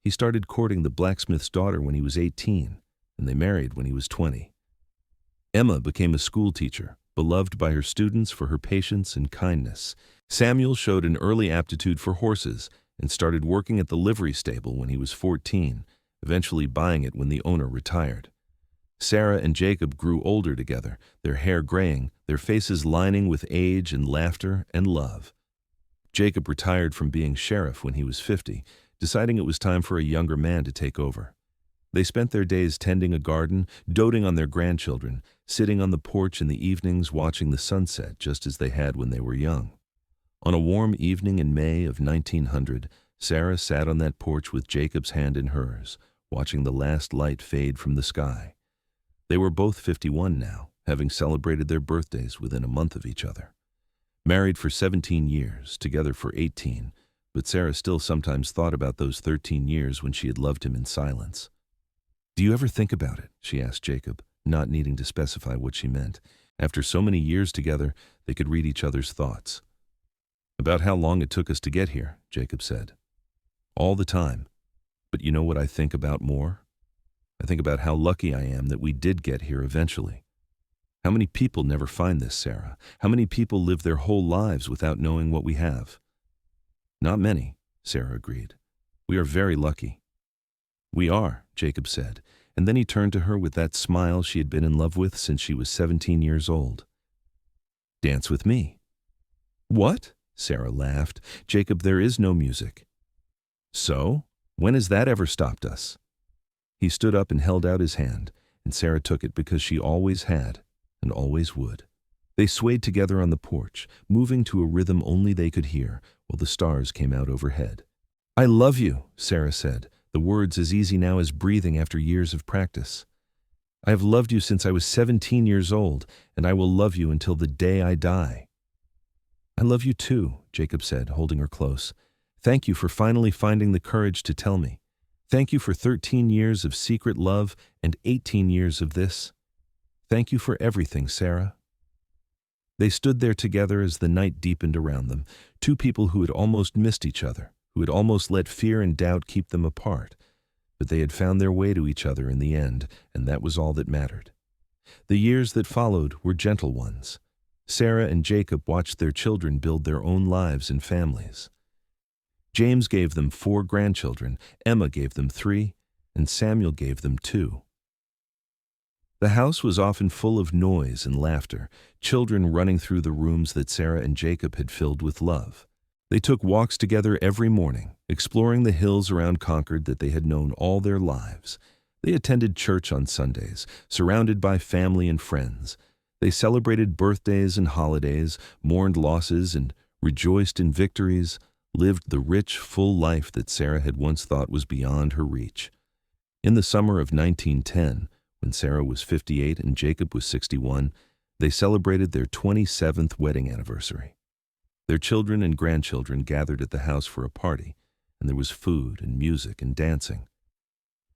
He started courting the blacksmith's daughter when he was 18, and they married when he was 20. Emma became a school teacher, beloved by her students for her patience and kindness. Samuel showed an early aptitude for horses and started working at the livery stable when he was 14, eventually buying it when the owner retired. Sarah and Jacob grew older together, their hair graying, their faces lining with age and laughter and love. Jacob retired from being sheriff when he was 50, deciding it was time for a younger man to take over. They spent their days tending a garden, doting on their grandchildren, sitting on the porch in the evenings watching the sunset just as they had when they were young. On a warm evening in May of 1900, Sarah sat on that porch with Jacob's hand in hers, watching the last light fade from the sky. They were both 51 now, having celebrated their birthdays within a month of each other. Married for 17 years, together for 18, but Sarah still sometimes thought about those 13 years when she had loved him in silence. Do you ever think about it? She asked Jacob, not needing to specify what she meant. After so many years together, they could read each other's thoughts. About how long it took us to get here, Jacob said. All the time. But you know what I think about more? I think about how lucky I am that we did get here eventually. How many people never find this, Sarah? How many people live their whole lives without knowing what we have? Not many, Sarah agreed. We are very lucky. We are, Jacob said, and then he turned to her with that smile she had been in love with since she was 17 years old. Dance with me. What? Sarah laughed. Jacob, there is no music. So? When has that ever stopped us? He stood up and held out his hand, and Sarah took it because she always had and always would. They swayed together on the porch, moving to a rhythm only they could hear, while the stars came out overhead. I love you, Sarah said, the words as easy now as breathing after years of practice. I have loved you since I was 17 years old, and I will love you until the day I die. I love you too, Jacob said, holding her close. Thank you for finally finding the courage to tell me. Thank you for 13 years of secret love and 18 years of this. Thank you for everything, Sarah. They stood there together as the night deepened around them, two people who had almost missed each other, who had almost let fear and doubt keep them apart. But they had found their way to each other in the end, and that was all that mattered. The years that followed were gentle ones. Sarah and Jacob watched their children build their own lives and families. James gave them 4 grandchildren, Emma gave them 3, and Samuel gave them 2. The house was often full of noise and laughter, children running through the rooms that Sarah and Jacob had filled with love. They took walks together every morning, exploring the hills around Concord that they had known all their lives. They attended church on Sundays, surrounded by family and friends. They celebrated birthdays and holidays, mourned losses and rejoiced in victories, lived the rich, full life that Sarah had once thought was beyond her reach. In the summer of 1910, when Sarah was 58 and Jacob was 61, they celebrated their 27th wedding anniversary. Their children and grandchildren gathered at the house for a party, and there was food and music and dancing.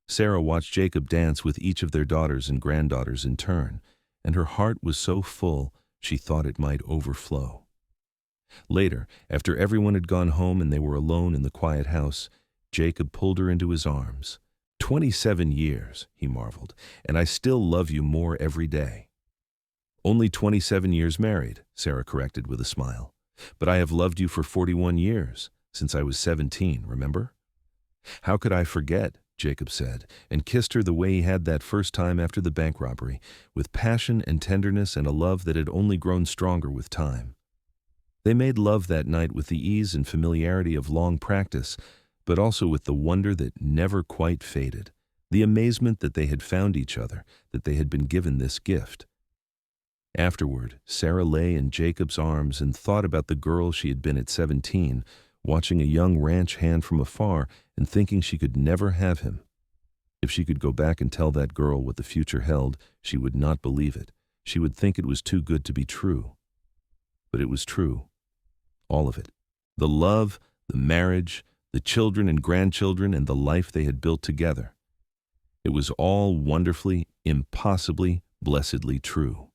Sarah watched Jacob dance with each of their daughters and granddaughters in turn, and her heart was so full she thought it might overflow. Later, after everyone had gone home and they were alone in the quiet house, Jacob pulled her into his arms. 27 years, he marveled, and I still love you more every day. Only 27 years married, Sarah corrected with a smile. But I have loved you for 41 years, since I was 17, remember? How could I forget, Jacob said, and kissed her the way he had that first time after the bank robbery, with passion and tenderness and a love that had only grown stronger with time. They made love that night with the ease and familiarity of long practice, but also with the wonder that never quite faded, the amazement that they had found each other, that they had been given this gift. Afterward, Sarah lay in Jacob's arms and thought about the girl she had been at 17, watching a young ranch hand from afar and thinking she could never have him. If she could go back and tell that girl what the future held, she would not believe it. She would think it was too good to be true. But it was true. All of it. The love, the marriage, the children and grandchildren, and the life they had built together. It was all wonderfully, impossibly, blessedly true.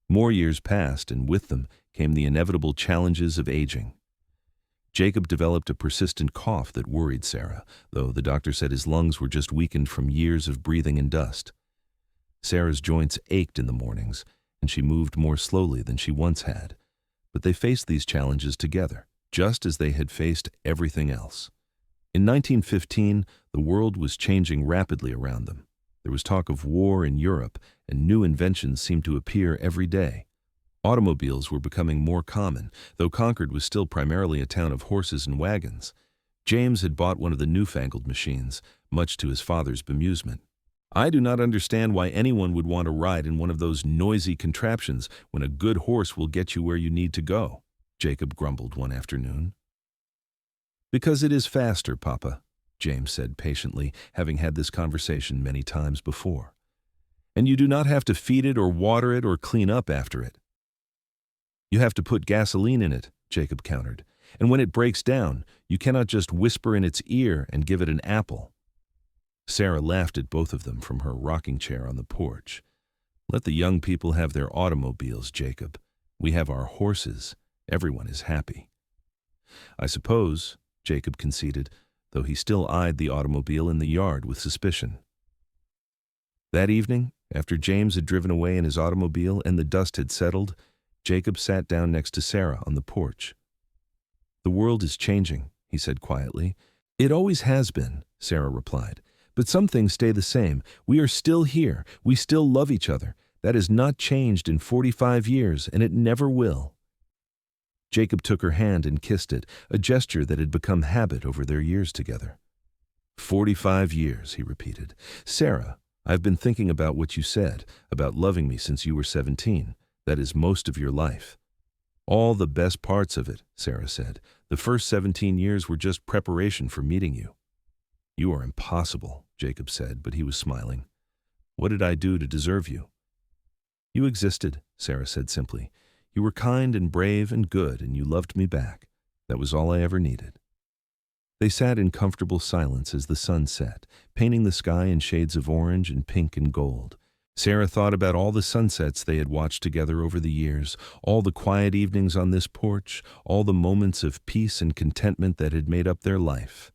More years passed, and with them came the inevitable challenges of aging. Jacob developed a persistent cough that worried Sarah, though the doctor said his lungs were just weakened from years of breathing in dust. Sarah's joints ached in the mornings, and she moved more slowly than she once had. But they faced these challenges together, just as they had faced everything else. In 1915, the world was changing rapidly around them. There was talk of war in Europe, and new inventions seemed to appear every day. Automobiles were becoming more common, though Concord was still primarily a town of horses and wagons. James had bought one of the newfangled machines, much to his father's bemusement. I do not understand why anyone would want to ride in one of those noisy contraptions when a good horse will get you where you need to go, Jacob grumbled one afternoon. Because it is faster, Papa, James said patiently, having had this conversation many times before. And you do not have to feed it or water it or clean up after it. You have to put gasoline in it, Jacob countered, and when it breaks down, you cannot just whisper in its ear and give it an apple. Sarah laughed at both of them from her rocking chair on the porch. Let the young people have their automobiles, Jacob. We have our horses. Everyone is happy. I suppose, Jacob conceded, though he still eyed the automobile in the yard with suspicion. That evening, after James had driven away in his automobile and the dust had settled, Jacob sat down next to Sarah on the porch. The world is changing, he said quietly. It always has been, Sarah replied. But some things stay the same. We are still here. We still love each other. That has not changed in 45 years, and it never will. Jacob took her hand and kissed it, a gesture that had become habit over their years together. 45 years, he repeated. Sarah, I've been thinking about what you said, about loving me since you were 17. That is most of your life. All the best parts of it, Sarah said. The first 17 years were just preparation for meeting you. You are impossible, Jacob said, but he was smiling. What did I do to deserve you? You existed, Sarah said simply. You were kind and brave and good, and you loved me back. That was all I ever needed. They sat in comfortable silence as the sun set, painting the sky in shades of orange and pink and gold. Sarah thought about all the sunsets they had watched together over the years, all the quiet evenings on this porch, all the moments of peace and contentment that had made up their life.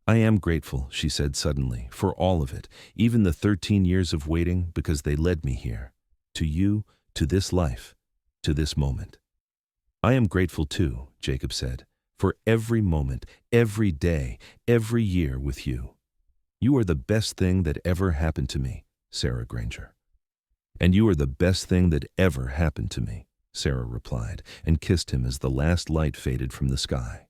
I am grateful, she said suddenly, for all of it, even the 13 years of waiting, because they led me here. To you, to this life, to this moment. I am grateful too, Jacob said, for every moment, every day, every year with you. You are the best thing that ever happened to me, Sarah Granger. And you are the best thing that ever happened to me, Sarah replied, and kissed him as the last light faded from the sky.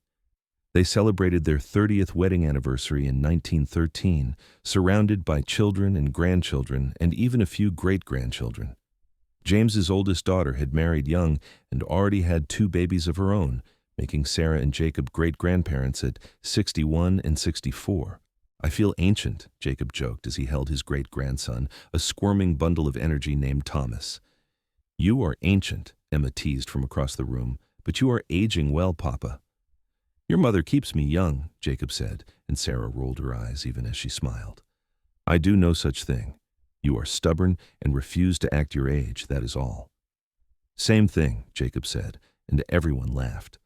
They celebrated their 30th wedding anniversary in 1913, surrounded by children and grandchildren and even a few great-grandchildren. James's oldest daughter had married young and already had 2 babies of her own, making Sarah and Jacob great-grandparents at 61 and 64. I feel ancient, Jacob joked as he held his great-grandson, a squirming bundle of energy named Thomas. You are ancient, Emma teased from across the room, but you are aging well, Papa. Your mother keeps me young, Jacob said, and Sarah rolled her eyes even as she smiled. I do no such thing. You are stubborn and refuse to act your age, that is all. Same thing, Jacob said, and everyone laughed.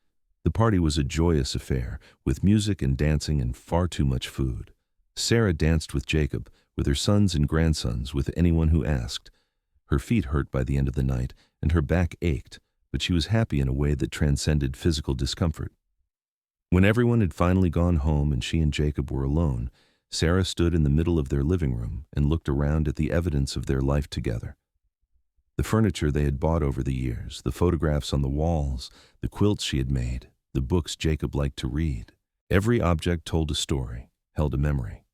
The party was a joyous affair, with music and dancing and far too much food. Sarah danced with Jacob, with her sons and grandsons, with anyone who asked. Her feet hurt by the end of the night, and her back ached, but she was happy in a way that transcended physical discomfort. When everyone had finally gone home and she and Jacob were alone, Sarah stood in the middle of their living room and looked around at the evidence of their life together. The furniture they had bought over the years, the photographs on the walls, the quilts she had made, the books Jacob liked to read. Every object told a story, held a memory.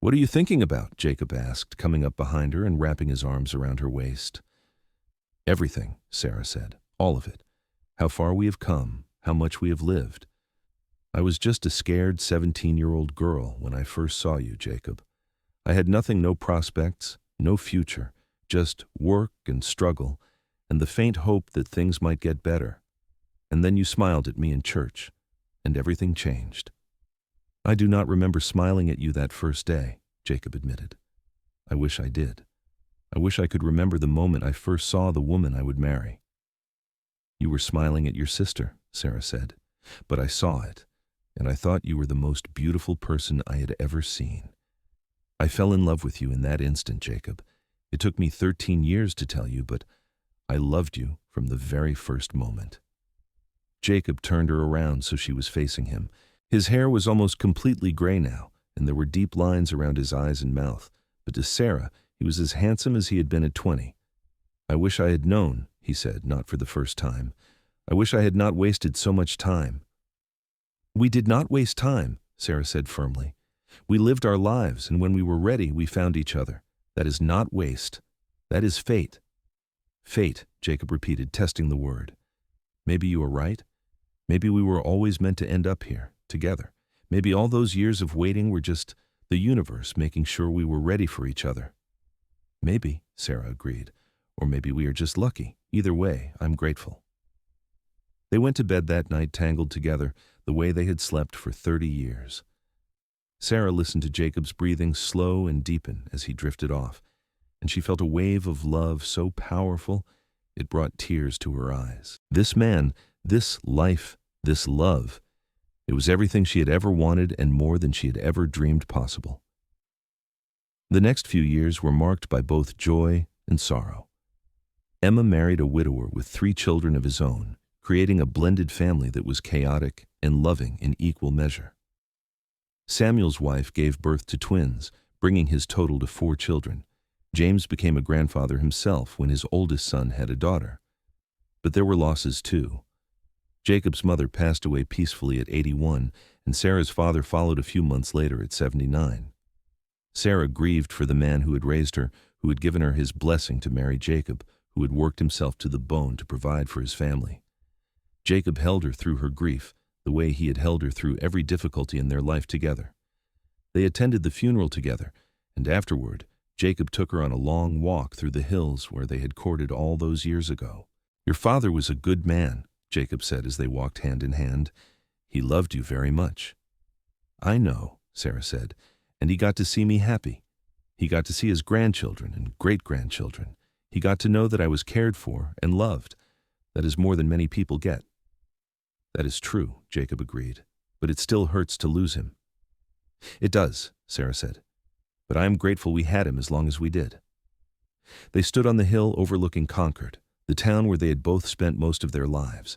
What are you thinking about? Jacob asked, coming up behind her and wrapping his arms around her waist. Everything, Sarah said, all of it. How far we have come, how much we have lived. I was just a scared 17-year-old girl when I first saw you, Jacob. I had nothing, no prospects, no future, just work and struggle, and the faint hope that things might get better. And then you smiled at me in church, and everything changed. I do not remember smiling at you that first day, Jacob admitted. I wish I did. I wish I could remember the moment I first saw the woman I would marry. You were smiling at your sister, Sarah said, but I saw it, and I thought you were the most beautiful person I had ever seen. I fell in love with you in that instant, Jacob. It took me 13 years to tell you, but I loved you from the very first moment. Jacob turned her around so she was facing him. His hair was almost completely gray now, and there were deep lines around his eyes and mouth, but to Sarah, he was as handsome as he had been at 20. I wish I had known, he said, not for the first time. I wish I had not wasted so much time. We did not waste time, Sarah said firmly. We lived our lives, and when we were ready, we found each other. That is not waste. That is fate. Fate, Jacob repeated, testing the word. Maybe you are right. Maybe we were always meant to end up here, together. Maybe all those years of waiting were just the universe making sure we were ready for each other. Maybe, Sarah agreed. Or maybe we are just lucky. Either way, I'm grateful. They went to bed that night tangled together, the way they had slept for 30 years. Sarah listened to Jacob's breathing slow and deepen as he drifted off, and she felt a wave of love so powerful it brought tears to her eyes. This man, this life, this love, it was everything she had ever wanted and more than she had ever dreamed possible. The next few years were marked by both joy and sorrow. Emma married a widower with 3 children of his own, creating a blended family that was chaotic and loving in equal measure. Samuel's wife gave birth to twins, bringing his total to 4 children. James became a grandfather himself when his oldest son had a daughter. But there were losses too. Jacob's mother passed away peacefully at 81, and Sarah's father followed a few months later at 79. Sarah grieved for the man who had raised her, who had given her his blessing to marry Jacob, who had worked himself to the bone to provide for his family. Jacob held her through her grief, the way he had held her through every difficulty in their life together. They attended the funeral together, and afterward, Jacob took her on a long walk through the hills where they had courted all those years ago. "Your father was a good man," Jacob said as they walked hand in hand. "He loved you very much." "I know," Sarah said, "and he got to see me happy. He got to see his grandchildren and great-grandchildren. He got to know that I was cared for and loved. That is more than many people get." "That is true," Jacob agreed, "but it still hurts to lose him." "It does," Sarah said, "but I am grateful we had him as long as we did." They stood on the hill overlooking Concord, the town where they had both spent most of their lives.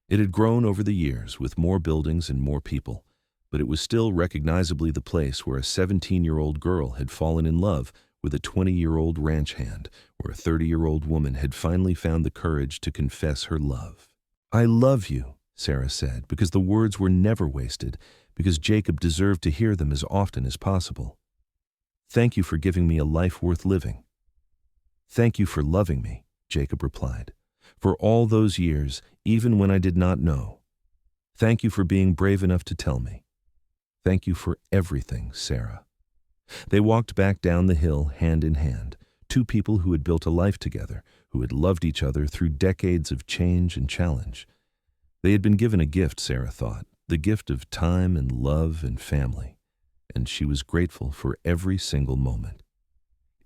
It had grown over the years with more buildings and more people, but it was still recognizably the place where a 17-year-old girl had fallen in love with a 20-year-old ranch hand, where a 30-year-old woman had finally found the courage to confess her love. "I love you," Sarah said, because the words were never wasted, because Jacob deserved to hear them as often as possible. "Thank you for giving me a life worth living." "Thank you for loving me," Jacob replied, "for all those years, even when I did not know. Thank you for being brave enough to tell me. Thank you for everything, Sarah." They walked back down the hill hand in hand, 2 people who had built a life together, who had loved each other through decades of change and challenge. They had been given a gift, Sarah thought, the gift of time and love and family, and she was grateful for every single moment.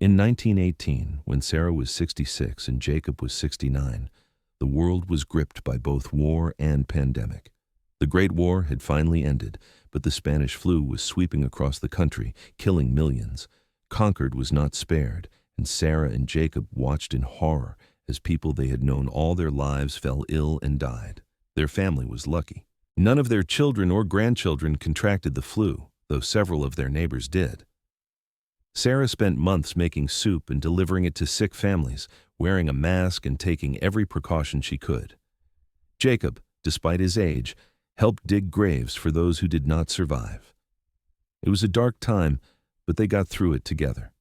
In 1918, when Sarah was 66 and Jacob was 69, the world was gripped by both war and pandemic. The Great War had finally ended, but the Spanish flu was sweeping across the country, killing millions. Concord was not spared, and Sarah and Jacob watched in horror as people they had known all their lives fell ill and died. Their family was lucky. None of their children or grandchildren contracted the flu, though several of their neighbors did. Sarah spent months making soup and delivering it to sick families, wearing a mask and taking every precaution she could. Jacob, despite his age, helped dig graves for those who did not survive. It was a dark time, but they got through it together.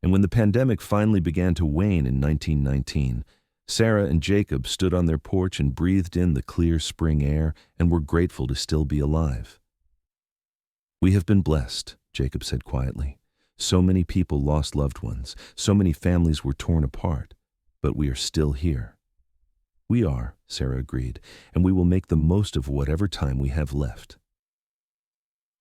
And when the pandemic finally began to wane in 1919, Sarah and Jacob stood on their porch and breathed in the clear spring air and were grateful to still be alive. "We have been blessed," Jacob said quietly. "So many people lost loved ones, so many families were torn apart, but we are still here." "We are," Sarah agreed, "and we will make the most of whatever time we have left."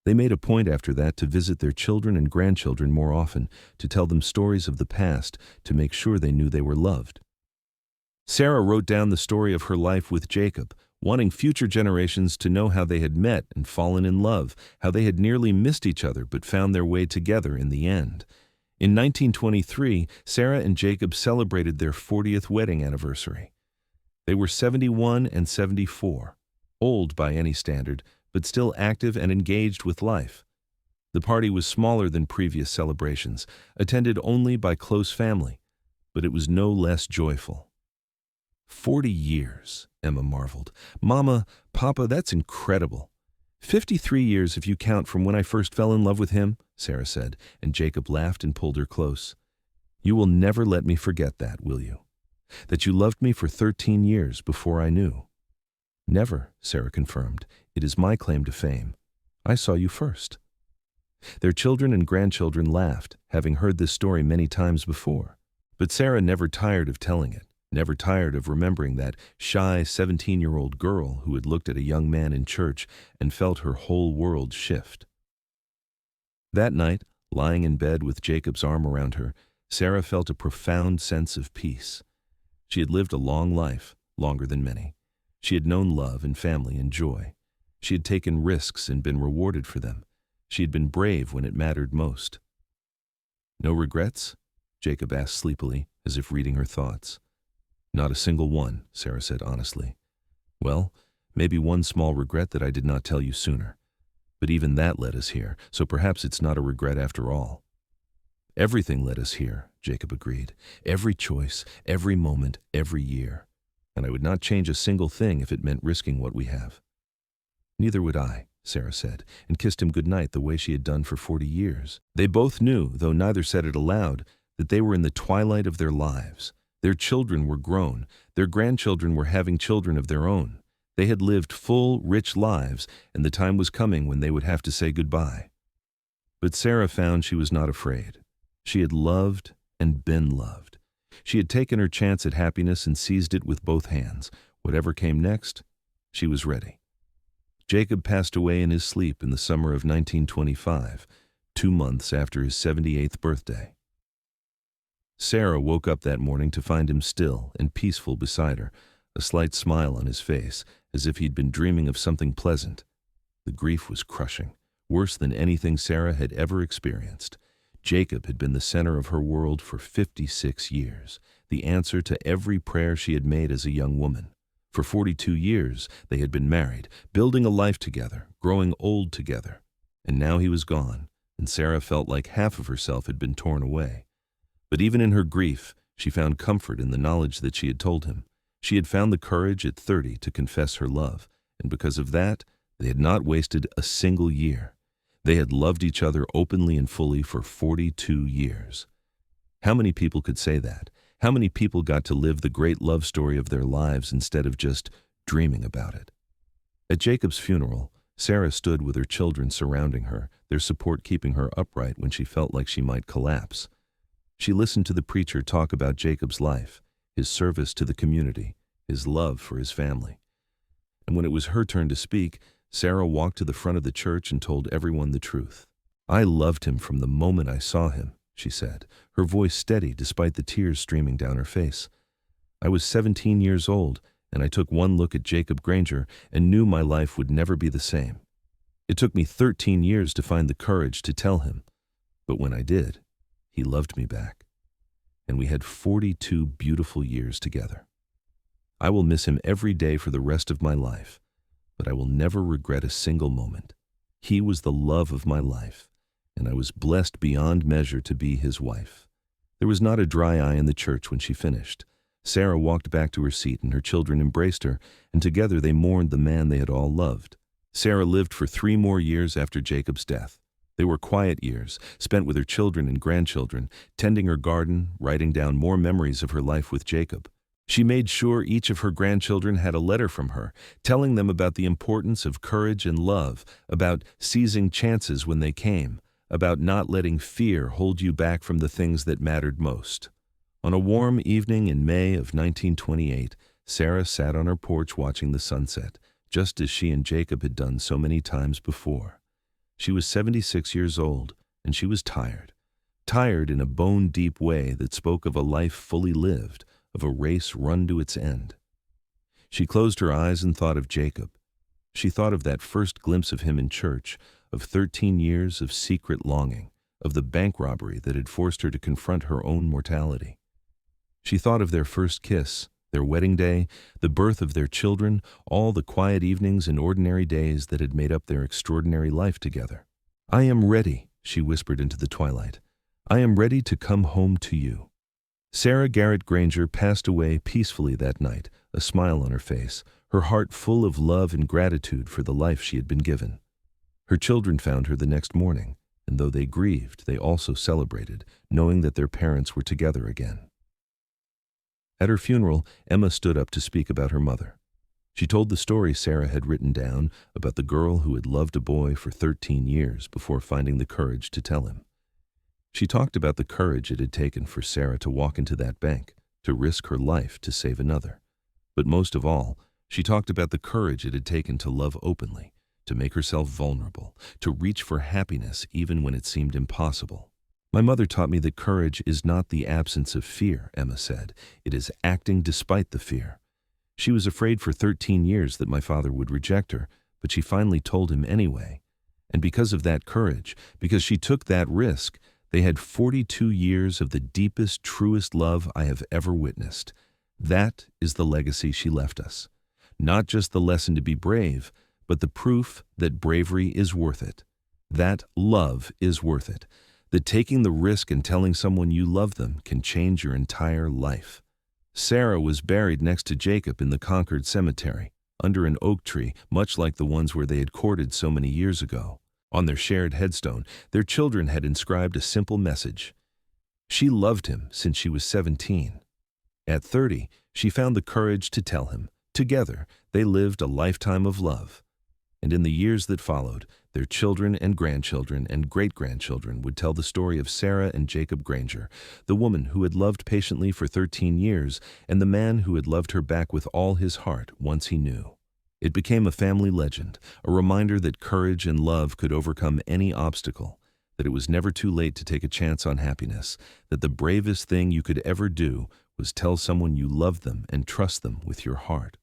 They made a point after that to visit their children and grandchildren more often, to tell them stories of the past, to make sure they knew they were loved. Sarah wrote down the story of her life with Jacob, wanting future generations to know how they had met and fallen in love, how they had nearly missed each other but found their way together in the end. In 1923, Sarah and Jacob celebrated their 40th wedding anniversary. They were 71 and 74, old by any standard, but still active and engaged with life. The party was smaller than previous celebrations, attended only by close family, but it was no less joyful. 40 years, Emma marveled. "Mama, Papa, that's incredible." 53 years if you count from when I first fell in love with him, Sarah said, and Jacob laughed and pulled her close. "You will never let me forget that, will you? That you loved me for 13 years before I knew." "Never," Sarah confirmed. "It is my claim to fame. I saw you first." Their children and grandchildren laughed, having heard this story many times before. But Sarah never tired of telling it, never tired of remembering that shy 17-year-old girl who had looked at a young man in church and felt her whole world shift. That night, lying in bed with Jacob's arm around her, Sarah felt a profound sense of peace. She had lived a long life, longer than many. She had known love and family and joy. She had taken risks and been rewarded for them. She had been brave when it mattered most. "No regrets?" Jacob asked sleepily, as if reading her thoughts. "Not a single one," Sarah said honestly. "Well, maybe one small regret that I did not tell you sooner. But even that led us here, so perhaps it's not a regret after all." "Everything led us here," Jacob agreed. "Every choice, every moment, every year. And I would not change a single thing if it meant risking what we have." "Neither would I," Sarah said, and kissed him goodnight the way she had done for 40 years. They both knew, though neither said it aloud, that they were in the twilight of their lives. Their children were grown. Their grandchildren were having children of their own. They had lived full, rich lives, and the time was coming when they would have to say goodbye. But Sarah found she was not afraid. She had loved and been loved. She had taken her chance at happiness and seized it with both hands. Whatever came next, she was ready. Jacob passed away in his sleep in the summer of 1925, 2 months after his 78th birthday. Sarah woke up that morning to find him still and peaceful beside her, a slight smile on his face, as if he'd been dreaming of something pleasant. The grief was crushing, worse than anything Sarah had ever experienced. Jacob had been the center of her world for 56 years, the answer to every prayer she had made as a young woman. For 42 years, they had been married, building a life together, growing old together. And now he was gone, and Sarah felt like half of herself had been torn away. But even in her grief, she found comfort in the knowledge that she had told him. She had found the courage at 30 to confess her love, and because of that, they had not wasted a single year. They had loved each other openly and fully for 42 years. How many people could say that? How many people got to live the great love story of their lives instead of just dreaming about it? At Jacob's funeral, Sarah stood with her children surrounding her, their support keeping her upright when she felt like she might collapse. She listened to the preacher talk about Jacob's life, his service to the community, his love for his family. And when it was her turn to speak, Sarah walked to the front of the church and told everyone the truth. "I loved him from the moment I saw him," she said, her voice steady despite the tears streaming down her face. "I was 17 years old, and I took one look at Jacob Granger and knew my life would never be the same. It took me 13 years to find the courage to tell him, but when I did, he loved me back. And we had 42 beautiful years together. I will miss him every day for the rest of my life, but I will never regret a single moment. He was the love of my life, and I was blessed beyond measure to be his wife." There was not a dry eye in the church when she finished. Sarah walked back to her seat and her children embraced her, and together they mourned the man they had all loved. Sarah lived for 3 more years after Jacob's death. They were quiet years, spent with her children and grandchildren, tending her garden, writing down more memories of her life with Jacob. She made sure each of her grandchildren had a letter from her, telling them about the importance of courage and love, about seizing chances when they came, about not letting fear hold you back from the things that mattered most. On a warm evening in May of 1928, Sarah sat on her porch watching the sunset, just as she and Jacob had done so many times before. She was 76 years old, and she was tired. Tired in a bone-deep way that spoke of a life fully lived, of a race run to its end. She closed her eyes and thought of Jacob. She thought of that first glimpse of him in church, of 13 years of secret longing, of the bank robbery that had forced her to confront her own mortality. She thought of their first kiss, their wedding day, the birth of their children, all the quiet evenings and ordinary days that had made up their extraordinary life together. "I am ready," she whispered into the twilight. "I am ready to come home to you." Sarah Garrett Granger passed away peacefully that night, a smile on her face, her heart full of love and gratitude for the life she had been given. Her children found her the next morning, and though they grieved, they also celebrated, knowing that their parents were together again. At her funeral, Emma stood up to speak about her mother. She told the story Sarah had written down about the girl who had loved a boy for 13 years before finding the courage to tell him. She talked about the courage it had taken for Sarah to walk into that bank, to risk her life to save another. But most of all, she talked about the courage it had taken to love openly, to make herself vulnerable, to reach for happiness even when it seemed impossible. My mother taught me that courage is not the absence of fear, Emma said. It is acting despite the fear. She was afraid for 13 years that my father would reject her, but she finally told him anyway. And because of that courage, because she took that risk, they had 42 years of the deepest, truest love I have ever witnessed. That is the legacy she left us. Not just the lesson to be brave, but the proof that bravery is worth it. That love is worth it. That taking the risk and telling someone you love them can change your entire life. Sarah was buried next to Jacob in the Concord Cemetery, under an oak tree, much like the ones where they had courted so many years ago. On their shared headstone, their children had inscribed a simple message. She loved him since she was 17. At 30, she found the courage to tell him. Together, they lived a lifetime of love. And in the years that followed, their children and grandchildren and great-grandchildren would tell the story of Sarah and Jacob Granger, the woman who had loved patiently for 13 years and the man who had loved her back with all his heart once he knew. It became a family legend, a reminder that courage and love could overcome any obstacle, that it was never too late to take a chance on happiness, that the bravest thing you could ever do was tell someone you loved them and trust them with your heart.